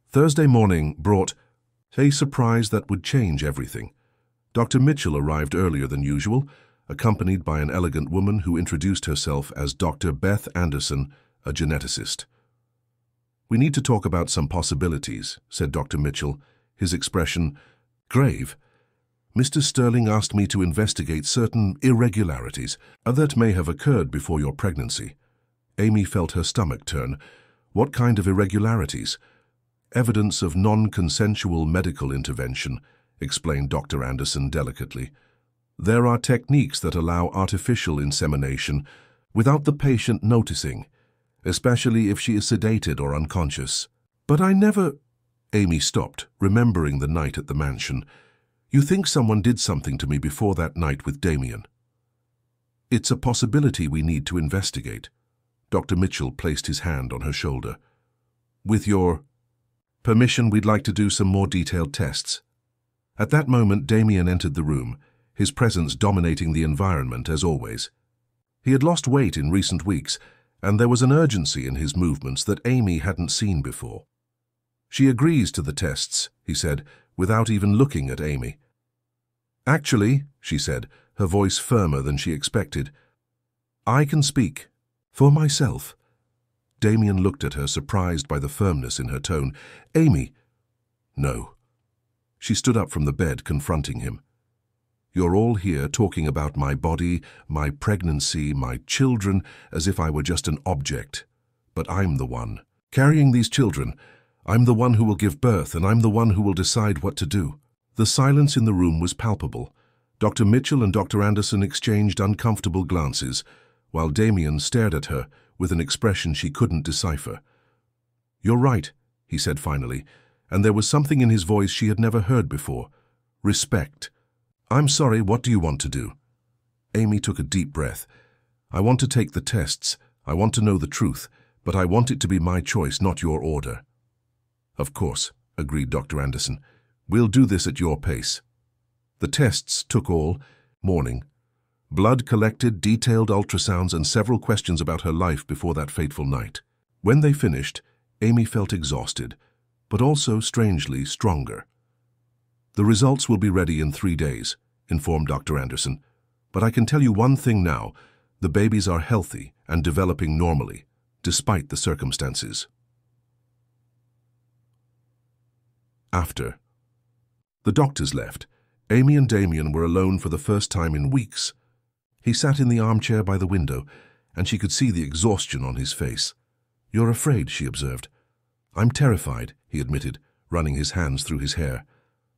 Thursday morning brought a surprise that would change everything. Dr. Mitchell arrived earlier than usual, accompanied by an elegant woman who introduced herself as Dr. Beth Anderson, a geneticist. "We need to talk about some possibilities," said Dr. Mitchell, his expression grave. "Mr. Sterling asked me to investigate certain irregularities that may have occurred before your pregnancy." Amy felt her stomach turn. "What kind of irregularities?" "Evidence of non-consensual medical intervention," explained Dr. Anderson delicately. "There are techniques that allow artificial insemination without the patient noticing, especially if she is sedated or unconscious." "But I never—" Amy stopped, remembering the night at the mansion. "You think someone did something to me before that night with Damien?" "It's a possibility we need to investigate." Dr. Mitchell placed his hand on her shoulder. "With your permission, we'd like to do some more detailed tests." At that moment, Damien entered the room, his presence dominating the environment as always. He had lost weight in recent weeks, and there was an urgency in his movements that Amy hadn't seen before. "She agrees to the tests," he said, without even looking at Amy. "Actually," she said, her voice firmer than she expected, "I can speak. For myself." Damien looked at her, surprised by the firmness in her tone. "Amy." "No." She stood up from the bed, confronting him. "You're all here talking about my body, my pregnancy, my children, as if I were just an object. But I'm the one carrying these children. I'm the one who will give birth, and I'm the one who will decide what to do." The silence in the room was palpable. Dr. Mitchell and Dr. Anderson exchanged uncomfortable glances, while Damien stared at her with an expression she couldn't decipher. "You're right," he said finally, and there was something in his voice she had never heard before. Respect. "I'm sorry, what do you want to do?" Amy took a deep breath. "I want to take the tests. I want to know the truth, but I want it to be my choice, not your order." "Of course," agreed Dr. Anderson. "We'll do this at your pace." The tests took all morning. Blood collected, detailed ultrasounds, and several questions about her life before that fateful night. When they finished, Amy felt exhausted, but also strangely stronger. "The results will be ready in 3 days," informed Dr. Anderson. "But I can tell you one thing now. The babies are healthy and developing normally, despite the circumstances." After. The doctors left. Amy and Damien were alone for the first time in weeks. He sat in the armchair by the window, and she could see the exhaustion on his face. "You're afraid," she observed. "I'm terrified," he admitted, running his hands through his hair.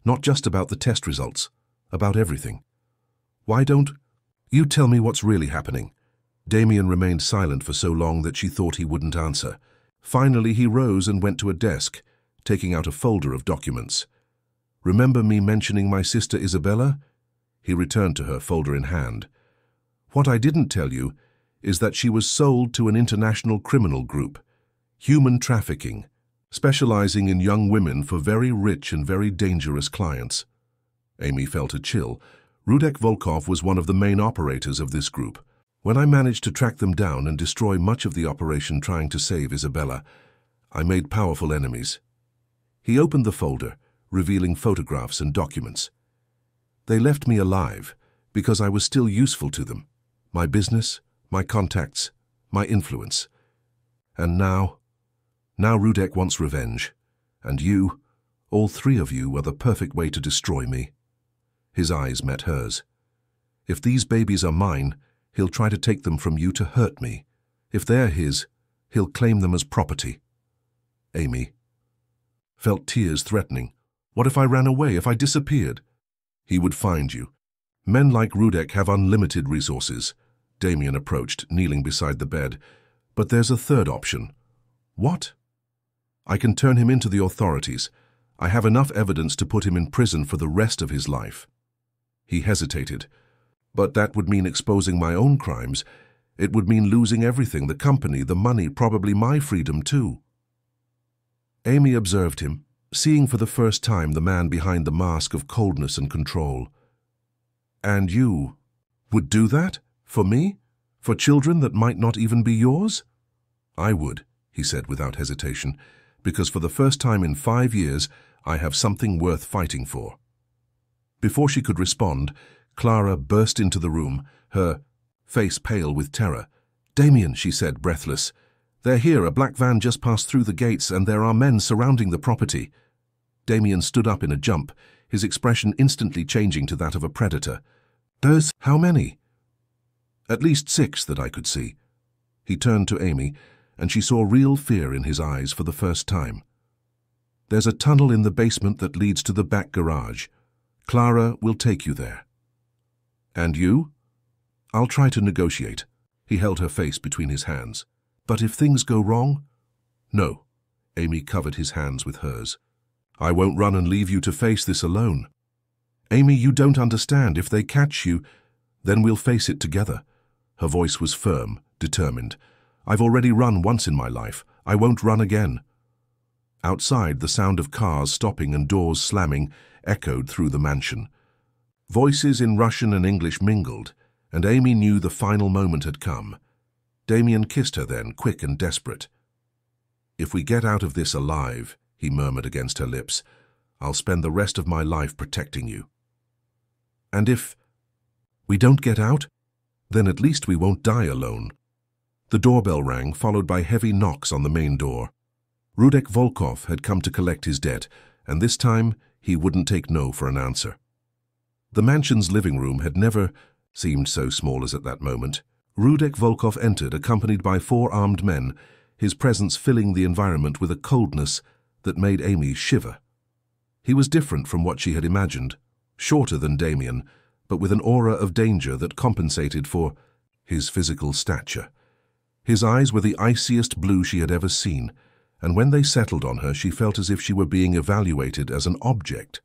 "Not just about the test results, about everything." "Why don't you tell me what's really happening?" Damien remained silent for so long that she thought he wouldn't answer. Finally, he rose and went to a desk, taking out a folder of documents. "Remember me mentioning my sister Isabella?" He returned to her, folder in hand. "What I didn't tell you is that she was sold to an international criminal group, human trafficking, specializing in young women for very rich and very dangerous clients." Amy felt a chill. Rudek Volkov was one of the main operators of this group. "When I managed to track them down and destroy much of the operation trying to save Isabella, I made powerful enemies." He opened the folder, revealing photographs and documents. "They left me alive because I was still useful to them. My business, my contacts, my influence. And now Rudek wants revenge. And you, all 3 of you, are the perfect way to destroy me." His eyes met hers. "If these babies are mine, he'll try to take them from you to hurt me. If they're his, he'll claim them as property." Amy felt tears threatening. "What if I ran away, if I disappeared?" "He would find you. Men like Rudek have unlimited resources." Damien approached, kneeling beside the bed. "But there's a third option." "What?" "I can turn him into the authorities. I have enough evidence to put him in prison for the rest of his life." He hesitated. "But that would mean exposing my own crimes. It would mean losing everything, the company, the money, probably my freedom too." Amy observed him, seeing for the first time the man behind the mask of coldness and control. "And you would do that? For me? For children that might not even be yours?" "I would," he said without hesitation, "because for the first time in 5 years, I have something worth fighting for." Before she could respond, Clara burst into the room, her face pale with terror. "Damien," she said, breathless. "They're here. A black van just passed through the gates, and there are men surrounding the property." Damien stood up in a jump, his expression instantly changing to that of a predator. "Those? How many?" "At least 6 that I could see." He turned to Amy, and she saw real fear in his eyes for the first time. "There's a tunnel in the basement that leads to the back garage. Clara will take you there." "And you?" "I'll try to negotiate." He held her face between his hands. "But if things go wrong?" "No." Amy covered his hands with hers. "I won't run and leave you to face this alone." "Amy, you don't understand. If they catch you, then we'll face it together." Her voice was firm, determined. "I've already run once in my life. I won't run again." Outside, the sound of cars stopping and doors slamming echoed through the mansion. Voices in Russian and English mingled, and Amy knew the final moment had come. Damien kissed her then, quick and desperate. "If we get out of this alive," he murmured against her lips, "I'll spend the rest of my life protecting you." "And if we don't get out, then at least we won't die alone." The doorbell rang, followed by heavy knocks on the main door. Rudek Volkov had come to collect his debt, and this time he wouldn't take no for an answer. The mansion's living room had never seemed so small as at that moment. Rudek Volkov entered, accompanied by 4 armed men, his presence filling the environment with a coldness that made Amy shiver. He was different from what she had imagined, shorter than Damien, but with an aura of danger that compensated for his physical stature. His eyes were the iciest blue she had ever seen, and when they settled on her, she felt as if she were being evaluated as an object.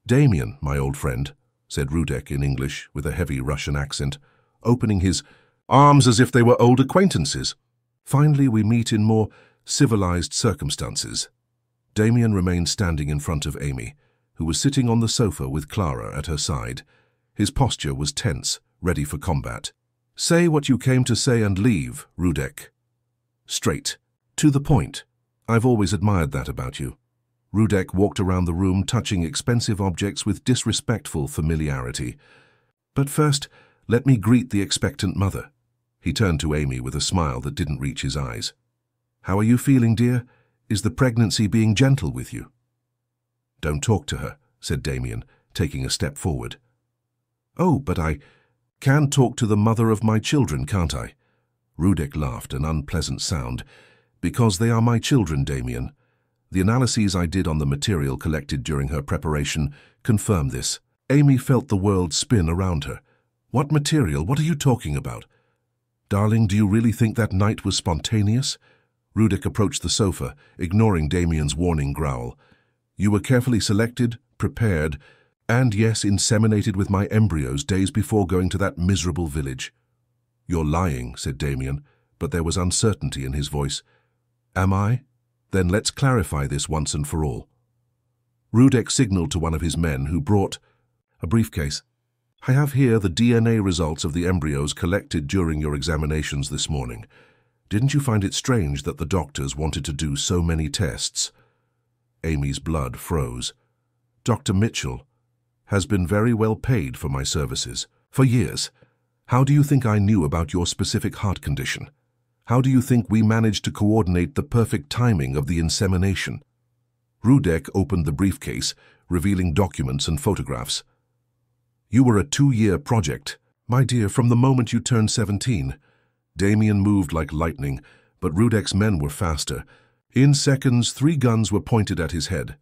"Damien, my old friend," said Rudek in English with a heavy Russian accent, opening his arms as if they were old acquaintances. "Finally we meet in more civilized circumstances." Damien remained standing in front of Amy, who was sitting on the sofa with Clara at her side. His posture was tense, ready for combat. "Say what you came to say and leave, Rudek. Straight. To the point. I've always admired that about you." Rudek walked around the room, touching expensive objects with disrespectful familiarity. "But first, let me greet the expectant mother." He turned to Amy with a smile that didn't reach his eyes. "How are you feeling, dear? Is the pregnancy being gentle with you?" "Don't talk to her," said Damien, taking a step forward. "Oh, but I can talk to the mother of my children, can't I?" Rudek laughed, an unpleasant sound. "Because they are my children, Damien. The analyses I did on the material collected during her preparation confirm this." Amy felt the world spin around her. "What material? What are you talking about?" "Darling, do you really think that night was spontaneous?" Rudek approached the sofa, ignoring Damien's warning growl. "You were carefully selected, prepared, and yes, inseminated with my embryos days before going to that miserable village." "You're lying," said Damien, but there was uncertainty in his voice. "Am I? Then let's clarify this once and for all." Rudek signaled to one of his men, who brought a briefcase. "I have here the DNA results of the embryos collected during your examinations this morning. Didn't you find it strange that the doctors wanted to do so many tests?" Amy's blood froze. "Dr. Mitchell has been very well paid for my services, for years. How do you think I knew about your specific heart condition? How do you think we managed to coordinate the perfect timing of the insemination?" Rudek opened the briefcase, revealing documents and photographs. "You were a 2-year project, my dear, from the moment you turned 17. Damien moved like lightning, but Rudek's men were faster. In seconds, 3 guns were pointed at his head.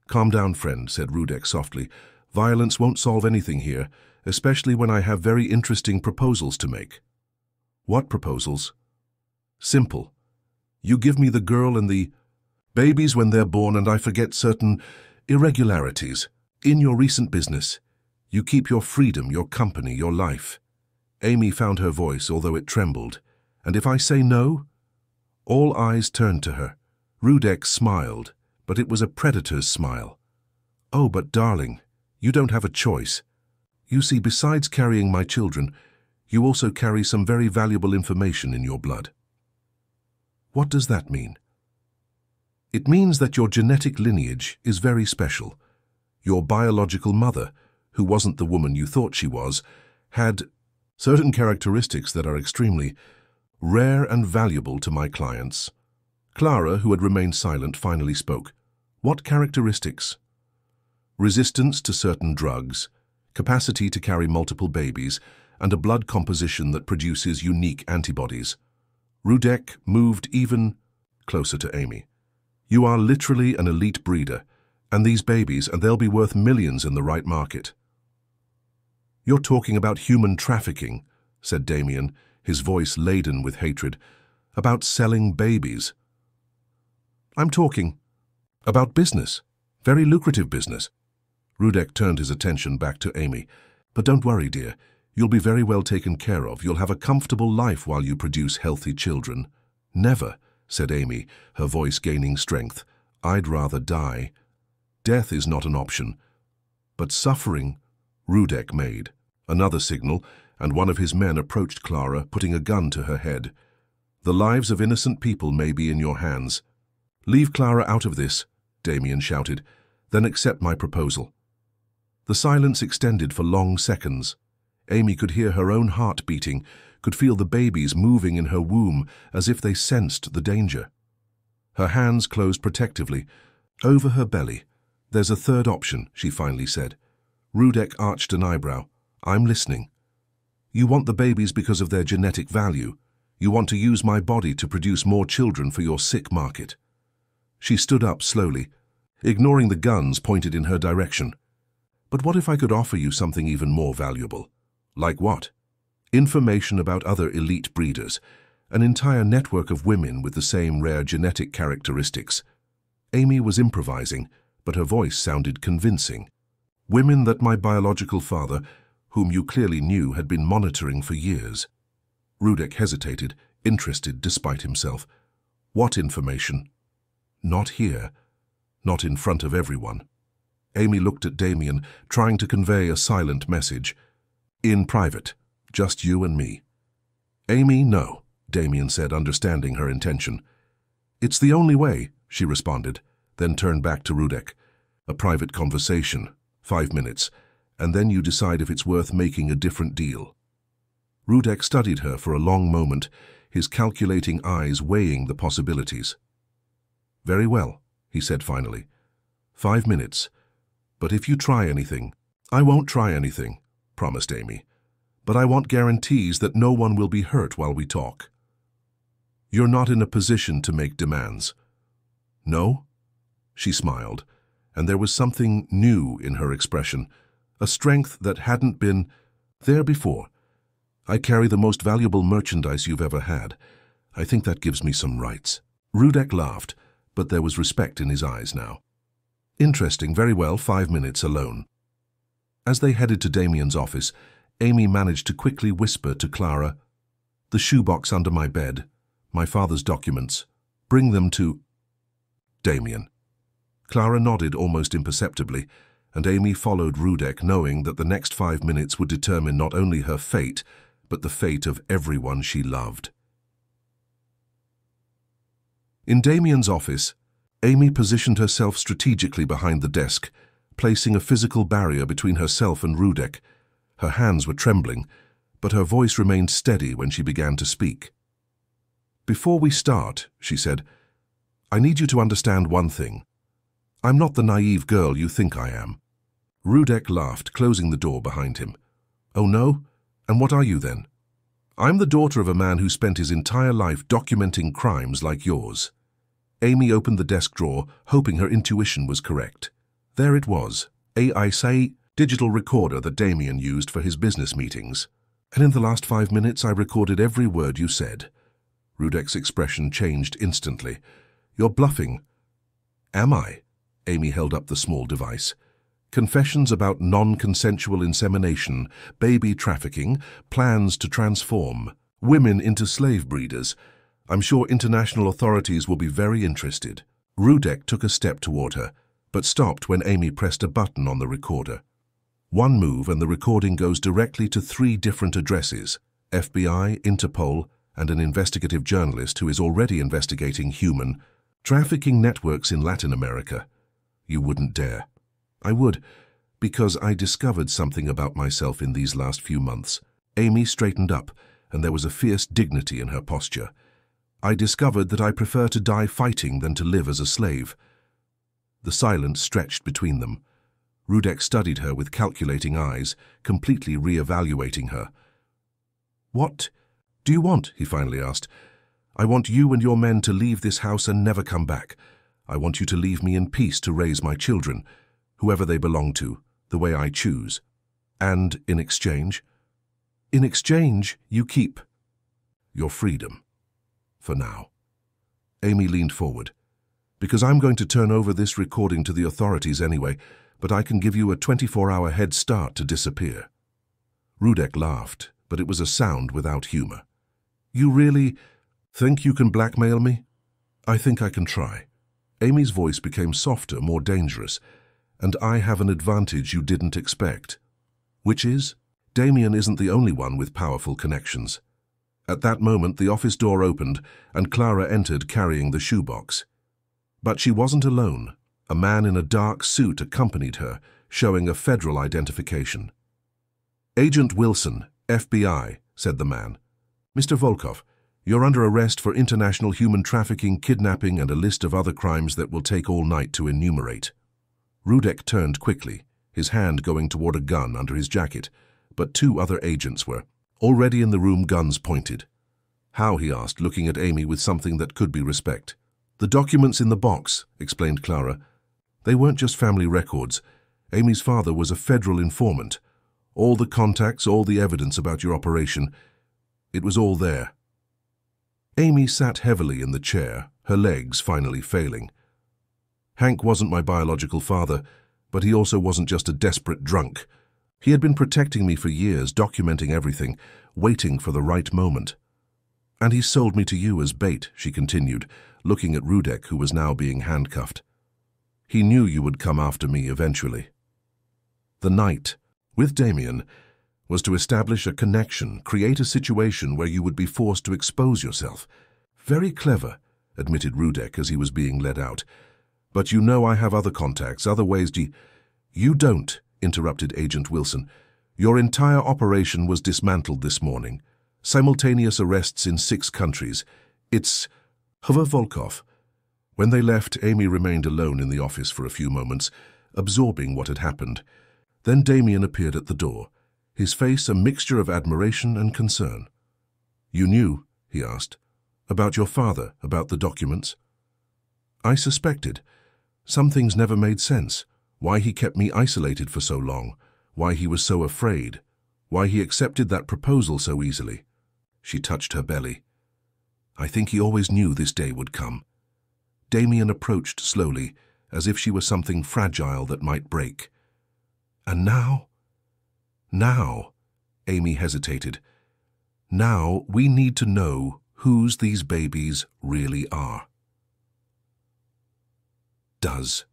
"Calm down, friend," said Rudek softly. "Violence won't solve anything here, especially when I have very interesting proposals to make." "What proposals?" "Simple. You give me the girl and the babies when they're born, and I forget certain irregularities. In your recent business, you keep your freedom, your company, your life." Amy found her voice, although it trembled. "And if I say no?" All eyes turned to her. Rudek smiled, but it was a predator's smile. "Oh, but darling, you don't have a choice. You see, besides carrying my children, you also carry some very valuable information in your blood." "What does that mean?" "It means that your genetic lineage is very special. Your biological mother, who wasn't the woman you thought she was, had certain characteristics that are extremely rare and valuable to my clients." Clara, who had remained silent, finally spoke. "What characteristics?" "Resistance to certain drugs, capacity to carry multiple babies, and a blood composition that produces unique antibodies." Rudek moved even closer to Amy. "You are literally an elite breeder, and these babies, and they'll be worth millions in the right market." "You're talking about human trafficking," said Damien, his voice laden with hatred. "About selling babies." "I'm talking about business, very lucrative business." Rudek turned his attention back to Amy. "But don't worry, dear. You'll be very well taken care of. You'll have a comfortable life while you produce healthy children." "Never," said Amy, her voice gaining strength. "I'd rather die. Death is not an option. But suffering," Rudek made another signal, and one of his men approached Clara, putting a gun to her head. The lives of innocent people may be in your hands. Leave Clara out of this, Damien shouted, then accept my proposal. The silence extended for long seconds. Amy could hear her own heart beating, could feel the babies moving in her womb as if they sensed the danger. Her hands closed protectively, over her belly. There's a third option, she finally said. Rudek arched an eyebrow. I'm listening. You want the babies because of their genetic value. You want to use my body to produce more children for your sick market. She stood up slowly, ignoring the guns pointed in her direction. But what if I could offer you something even more valuable? Like what? Information about other elite breeders, an entire network of women with the same rare genetic characteristics. Amy was improvising, but her voice sounded convincing. Women that my biological father, whom you clearly knew, had been monitoring for years. Rudek hesitated, interested despite himself. What information? Not here. Not in front of everyone. Amy looked at Damien, trying to convey a silent message. In private. Just you and me. Amy, no, Damien said, understanding her intention. It's the only way, she responded, then turned back to Rudek. A private conversation, 5 minutes, and then you decide if it's worth making a different deal. Rudek studied her for a long moment, his calculating eyes weighing the possibilities. Very well, he said finally. 5 minutes. But if you try anything, I won't try anything, promised Amy. But I want guarantees that no one will be hurt while we talk. You're not in a position to make demands. No? She smiled, and there was something new in her expression, a strength that hadn't been there before. I carry the most valuable merchandise you've ever had. I think that gives me some rights. Rudek laughed, but there was respect in his eyes now. Interesting, very well, 5 minutes alone. As they headed to Damien's office, Amy managed to quickly whisper to Clara, "The shoebox under my bed, my father's documents. Bring them to Damien." Clara nodded almost imperceptibly, and Amy followed Rudek, knowing that the next 5 minutes would determine not only her fate, but the fate of everyone she loved. In Damien's office, Amy positioned herself strategically behind the desk, placing a physical barrier between herself and Rudek. Her hands were trembling, but her voice remained steady when she began to speak. "Before we start," she said, "I need you to understand one thing. I'm not the naive girl you think I am." Rudek laughed, closing the door behind him. "Oh no? And what are you then?" "I'm the daughter of a man who spent his entire life documenting crimes like yours." Amy opened the desk drawer, hoping her intuition was correct. There it was, a digital recorder that Damien used for his business meetings. "And in the last 5 minutes I recorded every word you said." Rudek's expression changed instantly. "You're bluffing." "Am I?" Amy held up the small device. "Confessions about non-consensual insemination, baby trafficking, plans to transform women into slave breeders. I'm sure international authorities will be very interested." Rudek took a step toward her, but stopped when Amy pressed a button on the recorder. One move and the recording goes directly to 3 different addresses: FBI, Interpol, and an investigative journalist who is already investigating human trafficking networks in Latin America. You wouldn't dare. I would, because I discovered something about myself in these last few months. Amy straightened up, and there was a fierce dignity in her posture. I discovered that I prefer to die fighting than to live as a slave. The silence stretched between them. Rudek studied her with calculating eyes, completely re-evaluating her. "What do you want?" he finally asked. "I want you and your men to leave this house and never come back. I want you to leave me in peace to raise my children, whoever they belong to, the way I choose. And in exchange? In exchange, you keep your freedom. For now." Amy leaned forward. "Because I'm going to turn over this recording to the authorities anyway, but I can give you a 24-hour head start to disappear." Rudek laughed, but it was a sound without humor. "You really think you can blackmail me?" "I think I can try." Amy's voice became softer, more dangerous. "And I have an advantage you didn't expect." "Which is?" "Damien isn't the only one with powerful connections. At that moment, the office door opened and Clara entered carrying the shoebox. But she wasn't alone. A man in a dark suit accompanied her, showing a federal identification. "Agent Wilson, FBI," said the man. "Mr. Volkov, you're under arrest for international human trafficking, kidnapping, and a list of other crimes that will take all night to enumerate." Rudek turned quickly, his hand going toward a gun under his jacket, but two other agents were already in the room, guns pointed. "How?" he asked, looking at Amy with something that could be respect. "The documents in the box," explained Clara. "They weren't just family records. Amy's father was a federal informant. All the contacts, all the evidence about your operation, it was all there." Amy sat heavily in the chair, her legs finally failing. "Hank wasn't my biological father, but he also wasn't just a desperate drunk. He had been protecting me for years, documenting everything, waiting for the right moment. And he sold me to you as bait," she continued, looking at Rudek, who was now being handcuffed. "He knew you would come after me eventually." The night, with Damien, was to establish a connection, create a situation where you would be forced to expose yourself. "Very clever," admitted Rudek as he was being led out. "But you know I have other contacts, other ways to—" "You don't," interrupted Agent Wilson. "Your entire operation was dismantled this morning. Simultaneous arrests in 6 countries. It's Volkov." When they left, Amy remained alone in the office for a few moments, absorbing what had happened. Then Damien appeared at the door, his face a mixture of admiration and concern. "You knew," he asked, "about your father, about the documents?" "I suspected. Some things never made sense. Why he kept me isolated for so long, why he was so afraid, why he accepted that proposal so easily." She touched her belly. "I think he always knew this day would come." Damien approached slowly, as if she were something fragile that might break. "And now?" "Now," Amy hesitated. "Now we need to know whose these babies really are." Does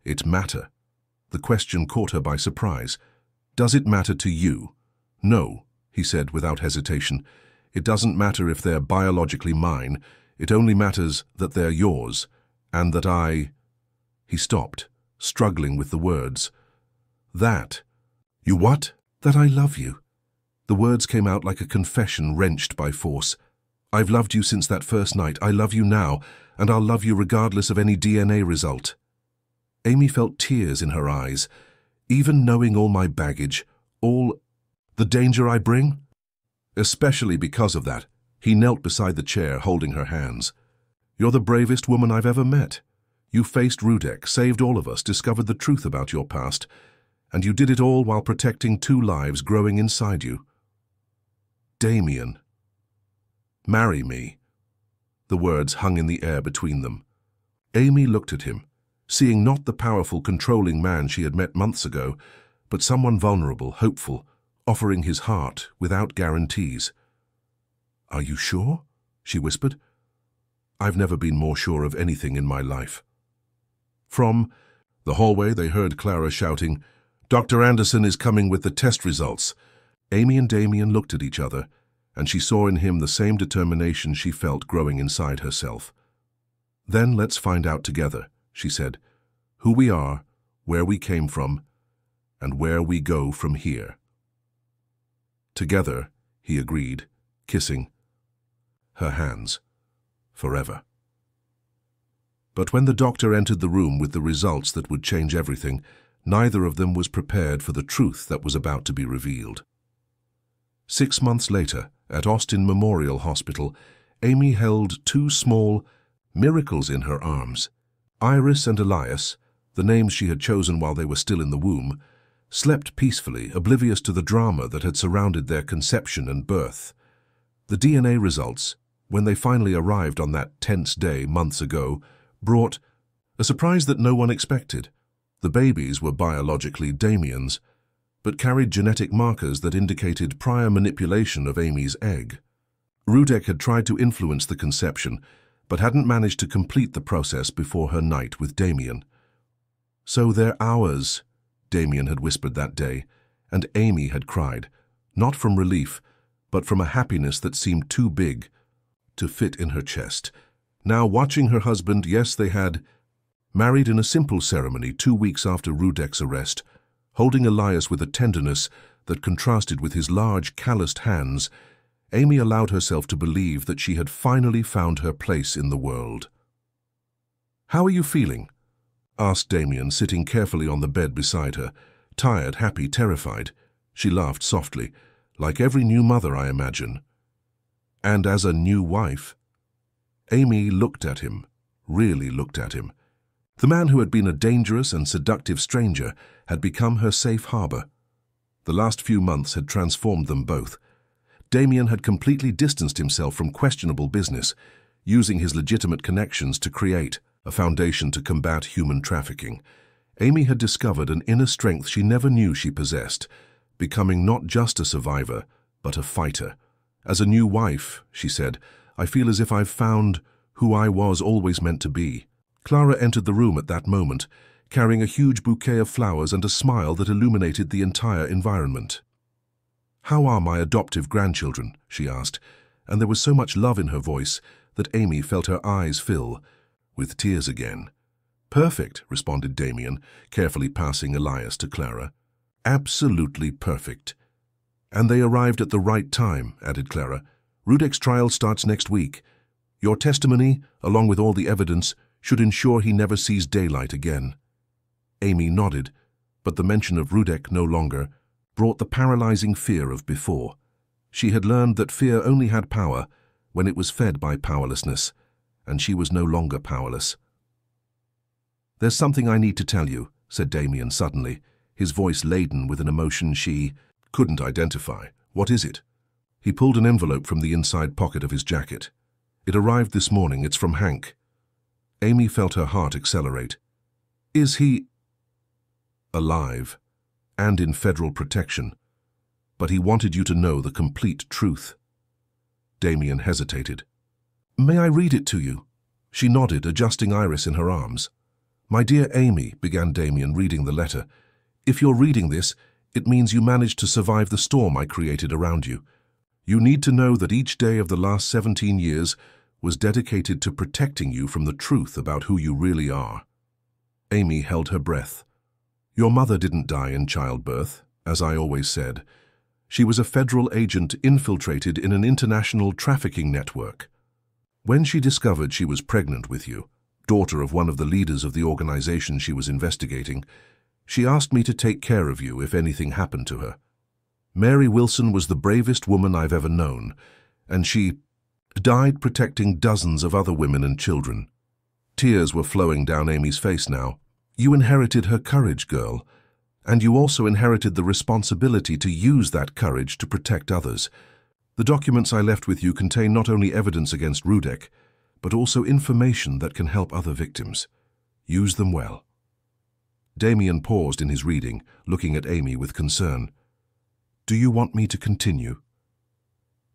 it matter? The question caught her by surprise. "Does it matter to you?" "No," he said without hesitation. "It doesn't matter if they're biologically mine. It only matters that they're yours, and that I—" He stopped, struggling with the words. "That—" "You what?" "That I love you." The words came out like a confession wrenched by force. "I've loved you since that first night. I love you now, and I'll love you regardless of any DNA result." Amy felt tears in her eyes. "Even knowing all my baggage, all the danger I bring?" "Especially because of that." He knelt beside the chair, holding her hands. "You're the bravest woman I've ever met. You faced Rudek, saved all of us, discovered the truth about your past, and you did it all while protecting 2 lives growing inside you." "Damien, marry me." The words hung in the air between them. Amy looked at him, seeing not the powerful, controlling man she had met months ago, but someone vulnerable, hopeful, offering his heart without guarantees. "Are you sure?" she whispered. "I've never been more sure of anything in my life." From the hallway, they heard Clara shouting, "Dr. Anderson is coming with the test results." Amy and Damien looked at each other, and she saw in him the same determination she felt growing inside herself. "Then let's find out together," she said, "who we are, where we came from, and where we go from here." "Together," he agreed, kissing her hands, forever. But when the doctor entered the room with the results that would change everything, neither of them was prepared for the truth that was about to be revealed. 6 months later, at Austin Memorial Hospital, Amy held 2 small miracles in her arms. Iris and Elias, the names she had chosen while they were still in the womb, slept peacefully, oblivious to the drama that had surrounded their conception and birth. The DNA results, when they finally arrived on that tense day months ago, brought a surprise that no one expected. The babies were biologically Damien's, but carried genetic markers that indicated prior manipulation of Amy's egg. Rudek had tried to influence the conception, but hadn't managed to complete the process before her night with Damien. "So they're ours," Damien had whispered that day, and Amy had cried, not from relief, but from a happiness that seemed too big to fit in her chest. Now watching her husband, yes, they had married in a simple ceremony 2 weeks after Rudek's arrest, holding Elias with a tenderness that contrasted with his large, calloused hands, Amy allowed herself to believe that she had finally found her place in the world. "How are you feeling?" asked Damien, sitting carefully on the bed beside her. Tired, happy, terrified. She laughed softly, like every new mother, I imagine. "And as a new wife?" Amy looked at him, really looked at him. The man who had been a dangerous and seductive stranger had become her safe harbor. The last few months had transformed them both. Damien had completely distanced himself from questionable business, using his legitimate connections to create a foundation to combat human trafficking. Amy had discovered an inner strength she never knew she possessed, becoming not just a survivor, but a fighter. "As a new wife," she said, "I feel as if I've found who I was always meant to be." Clara entered the room at that moment, carrying a huge bouquet of flowers and a smile that illuminated the entire environment. "How are my adoptive grandchildren?" she asked, and there was so much love in her voice that Amy felt her eyes fill with tears again. "Perfect," responded Damien, carefully passing Elias to Clara. "Absolutely perfect." "And they arrived at the right time," added Clara. "Rudek's trial starts next week. Your testimony, along with all the evidence, should ensure he never sees daylight again." Amy nodded, but the mention of Rudek no longer brought the paralyzing fear of before. She had learned that fear only had power when it was fed by powerlessness, and she was no longer powerless. "There's something I need to tell you," said Damien suddenly, his voice laden with an emotion she couldn't identify. "What is it?" He pulled an envelope from the inside pocket of his jacket. "It arrived this morning. It's from Hank." Amy felt her heart accelerate. "Is he alive and in federal protection? But he wanted you to know the complete truth." Damien hesitated. "May I read it to you?" She nodded, adjusting Iris in her arms. "My dear Amy," began Damien, reading the letter, "if you're reading this, it means you managed to survive the storm I created around you. You need to know that each day of the last 17 years was dedicated to protecting you from the truth about who you really are." Amy held her breath. "Your mother didn't die in childbirth, as I always said. She was a federal agent infiltrated in an international trafficking network. When she discovered she was pregnant with you, daughter of one of the leaders of the organization she was investigating, she asked me to take care of you if anything happened to her. Mary Wilson was the bravest woman I've ever known, and she died protecting dozens of other women and children." Tears were flowing down Amy's face now. "You inherited her courage, girl, and you also inherited the responsibility to use that courage to protect others. The documents I left with you contain not only evidence against Rudek, but also information that can help other victims. Use them well." Damien paused in his reading, looking at Amy with concern. "Do you want me to continue?"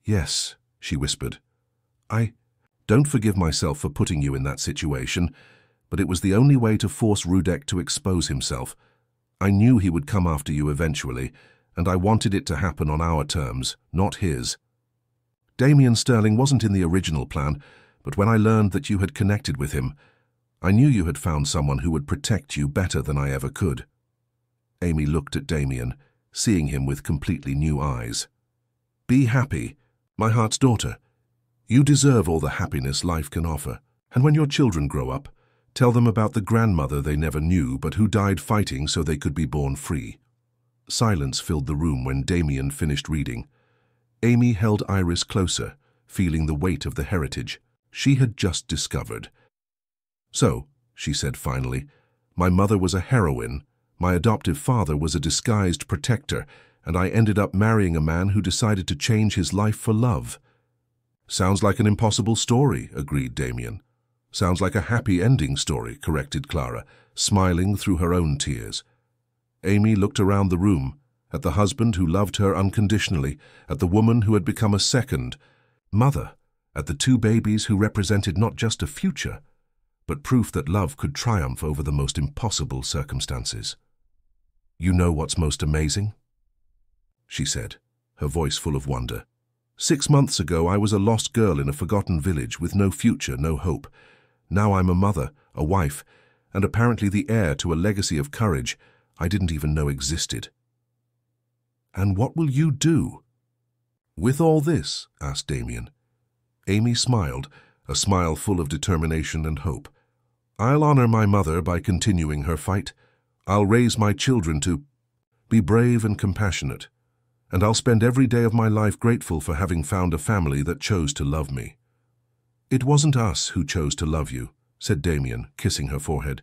"Yes," she whispered. "I don't forgive myself for putting you in that situation, but it was the only way to force Rudek to expose himself. I knew he would come after you eventually, and I wanted it to happen on our terms, not his. Damien Sterling wasn't in the original plan, but when I learned that you had connected with him, I knew you had found someone who would protect you better than I ever could." Amy looked at Damien, seeing him with completely new eyes. "Be happy, my heart's daughter. You deserve all the happiness life can offer. And when your children grow up, tell them about the grandmother they never knew but who died fighting so they could be born free." Silence filled the room when Damien finished reading. Amy held Iris closer, feeling the weight of the heritage she had just discovered. "So," she said finally, "my mother was a heroine, my adoptive father was a disguised protector, and I ended up marrying a man who decided to change his life for love." "Sounds like an impossible story," agreed Damien. "Sounds like a happy ending story," corrected Clara, smiling through her own tears. Amy looked around the room, at the husband who loved her unconditionally, at the woman who had become a second mother, at the 2 babies who represented not just a future, but proof that love could triumph over the most impossible circumstances. "You know what's most amazing?" she said, her voice full of wonder. 6 months ago, I was a lost girl in a forgotten village with no future, no hope. Now I'm a mother, a wife, and apparently the heir to a legacy of courage I didn't even know existed. And what will you do with all this? Asked Damien. Amy smiled, a smile full of determination and hope. I'll honor my mother by continuing her fight. I'll raise my children to be brave and compassionate. And I'll spend every day of my life grateful for having found a family that chose to love me. It wasn't us who chose to love you, said Damien, kissing her forehead.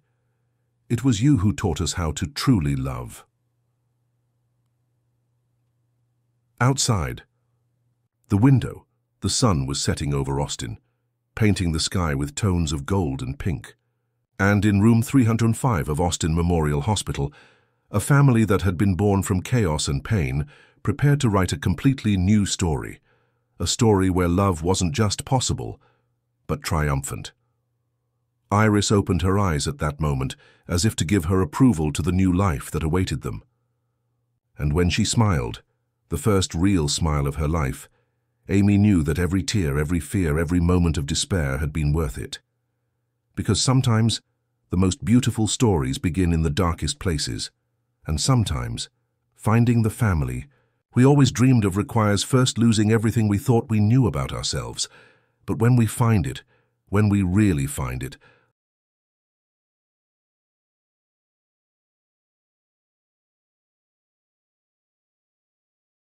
It was you who taught us how to truly love. Outside. The window, the sun was setting over Austin, painting the sky with tones of gold and pink. And in room 305 of Austin Memorial Hospital, a family that had been born from chaos and pain prepared to write a completely new story, a story where love wasn't just possible, but triumphant. Iris opened her eyes at that moment, as if to give her approval to the new life that awaited them. And when she smiled, the first real smile of her life, Amy knew that every tear, every fear, every moment of despair had been worth it. Because sometimes the most beautiful stories begin in the darkest places, and sometimes finding the family we always dreamed of requires first losing everything we thought we knew about ourselves. But when we find it, when we really find it,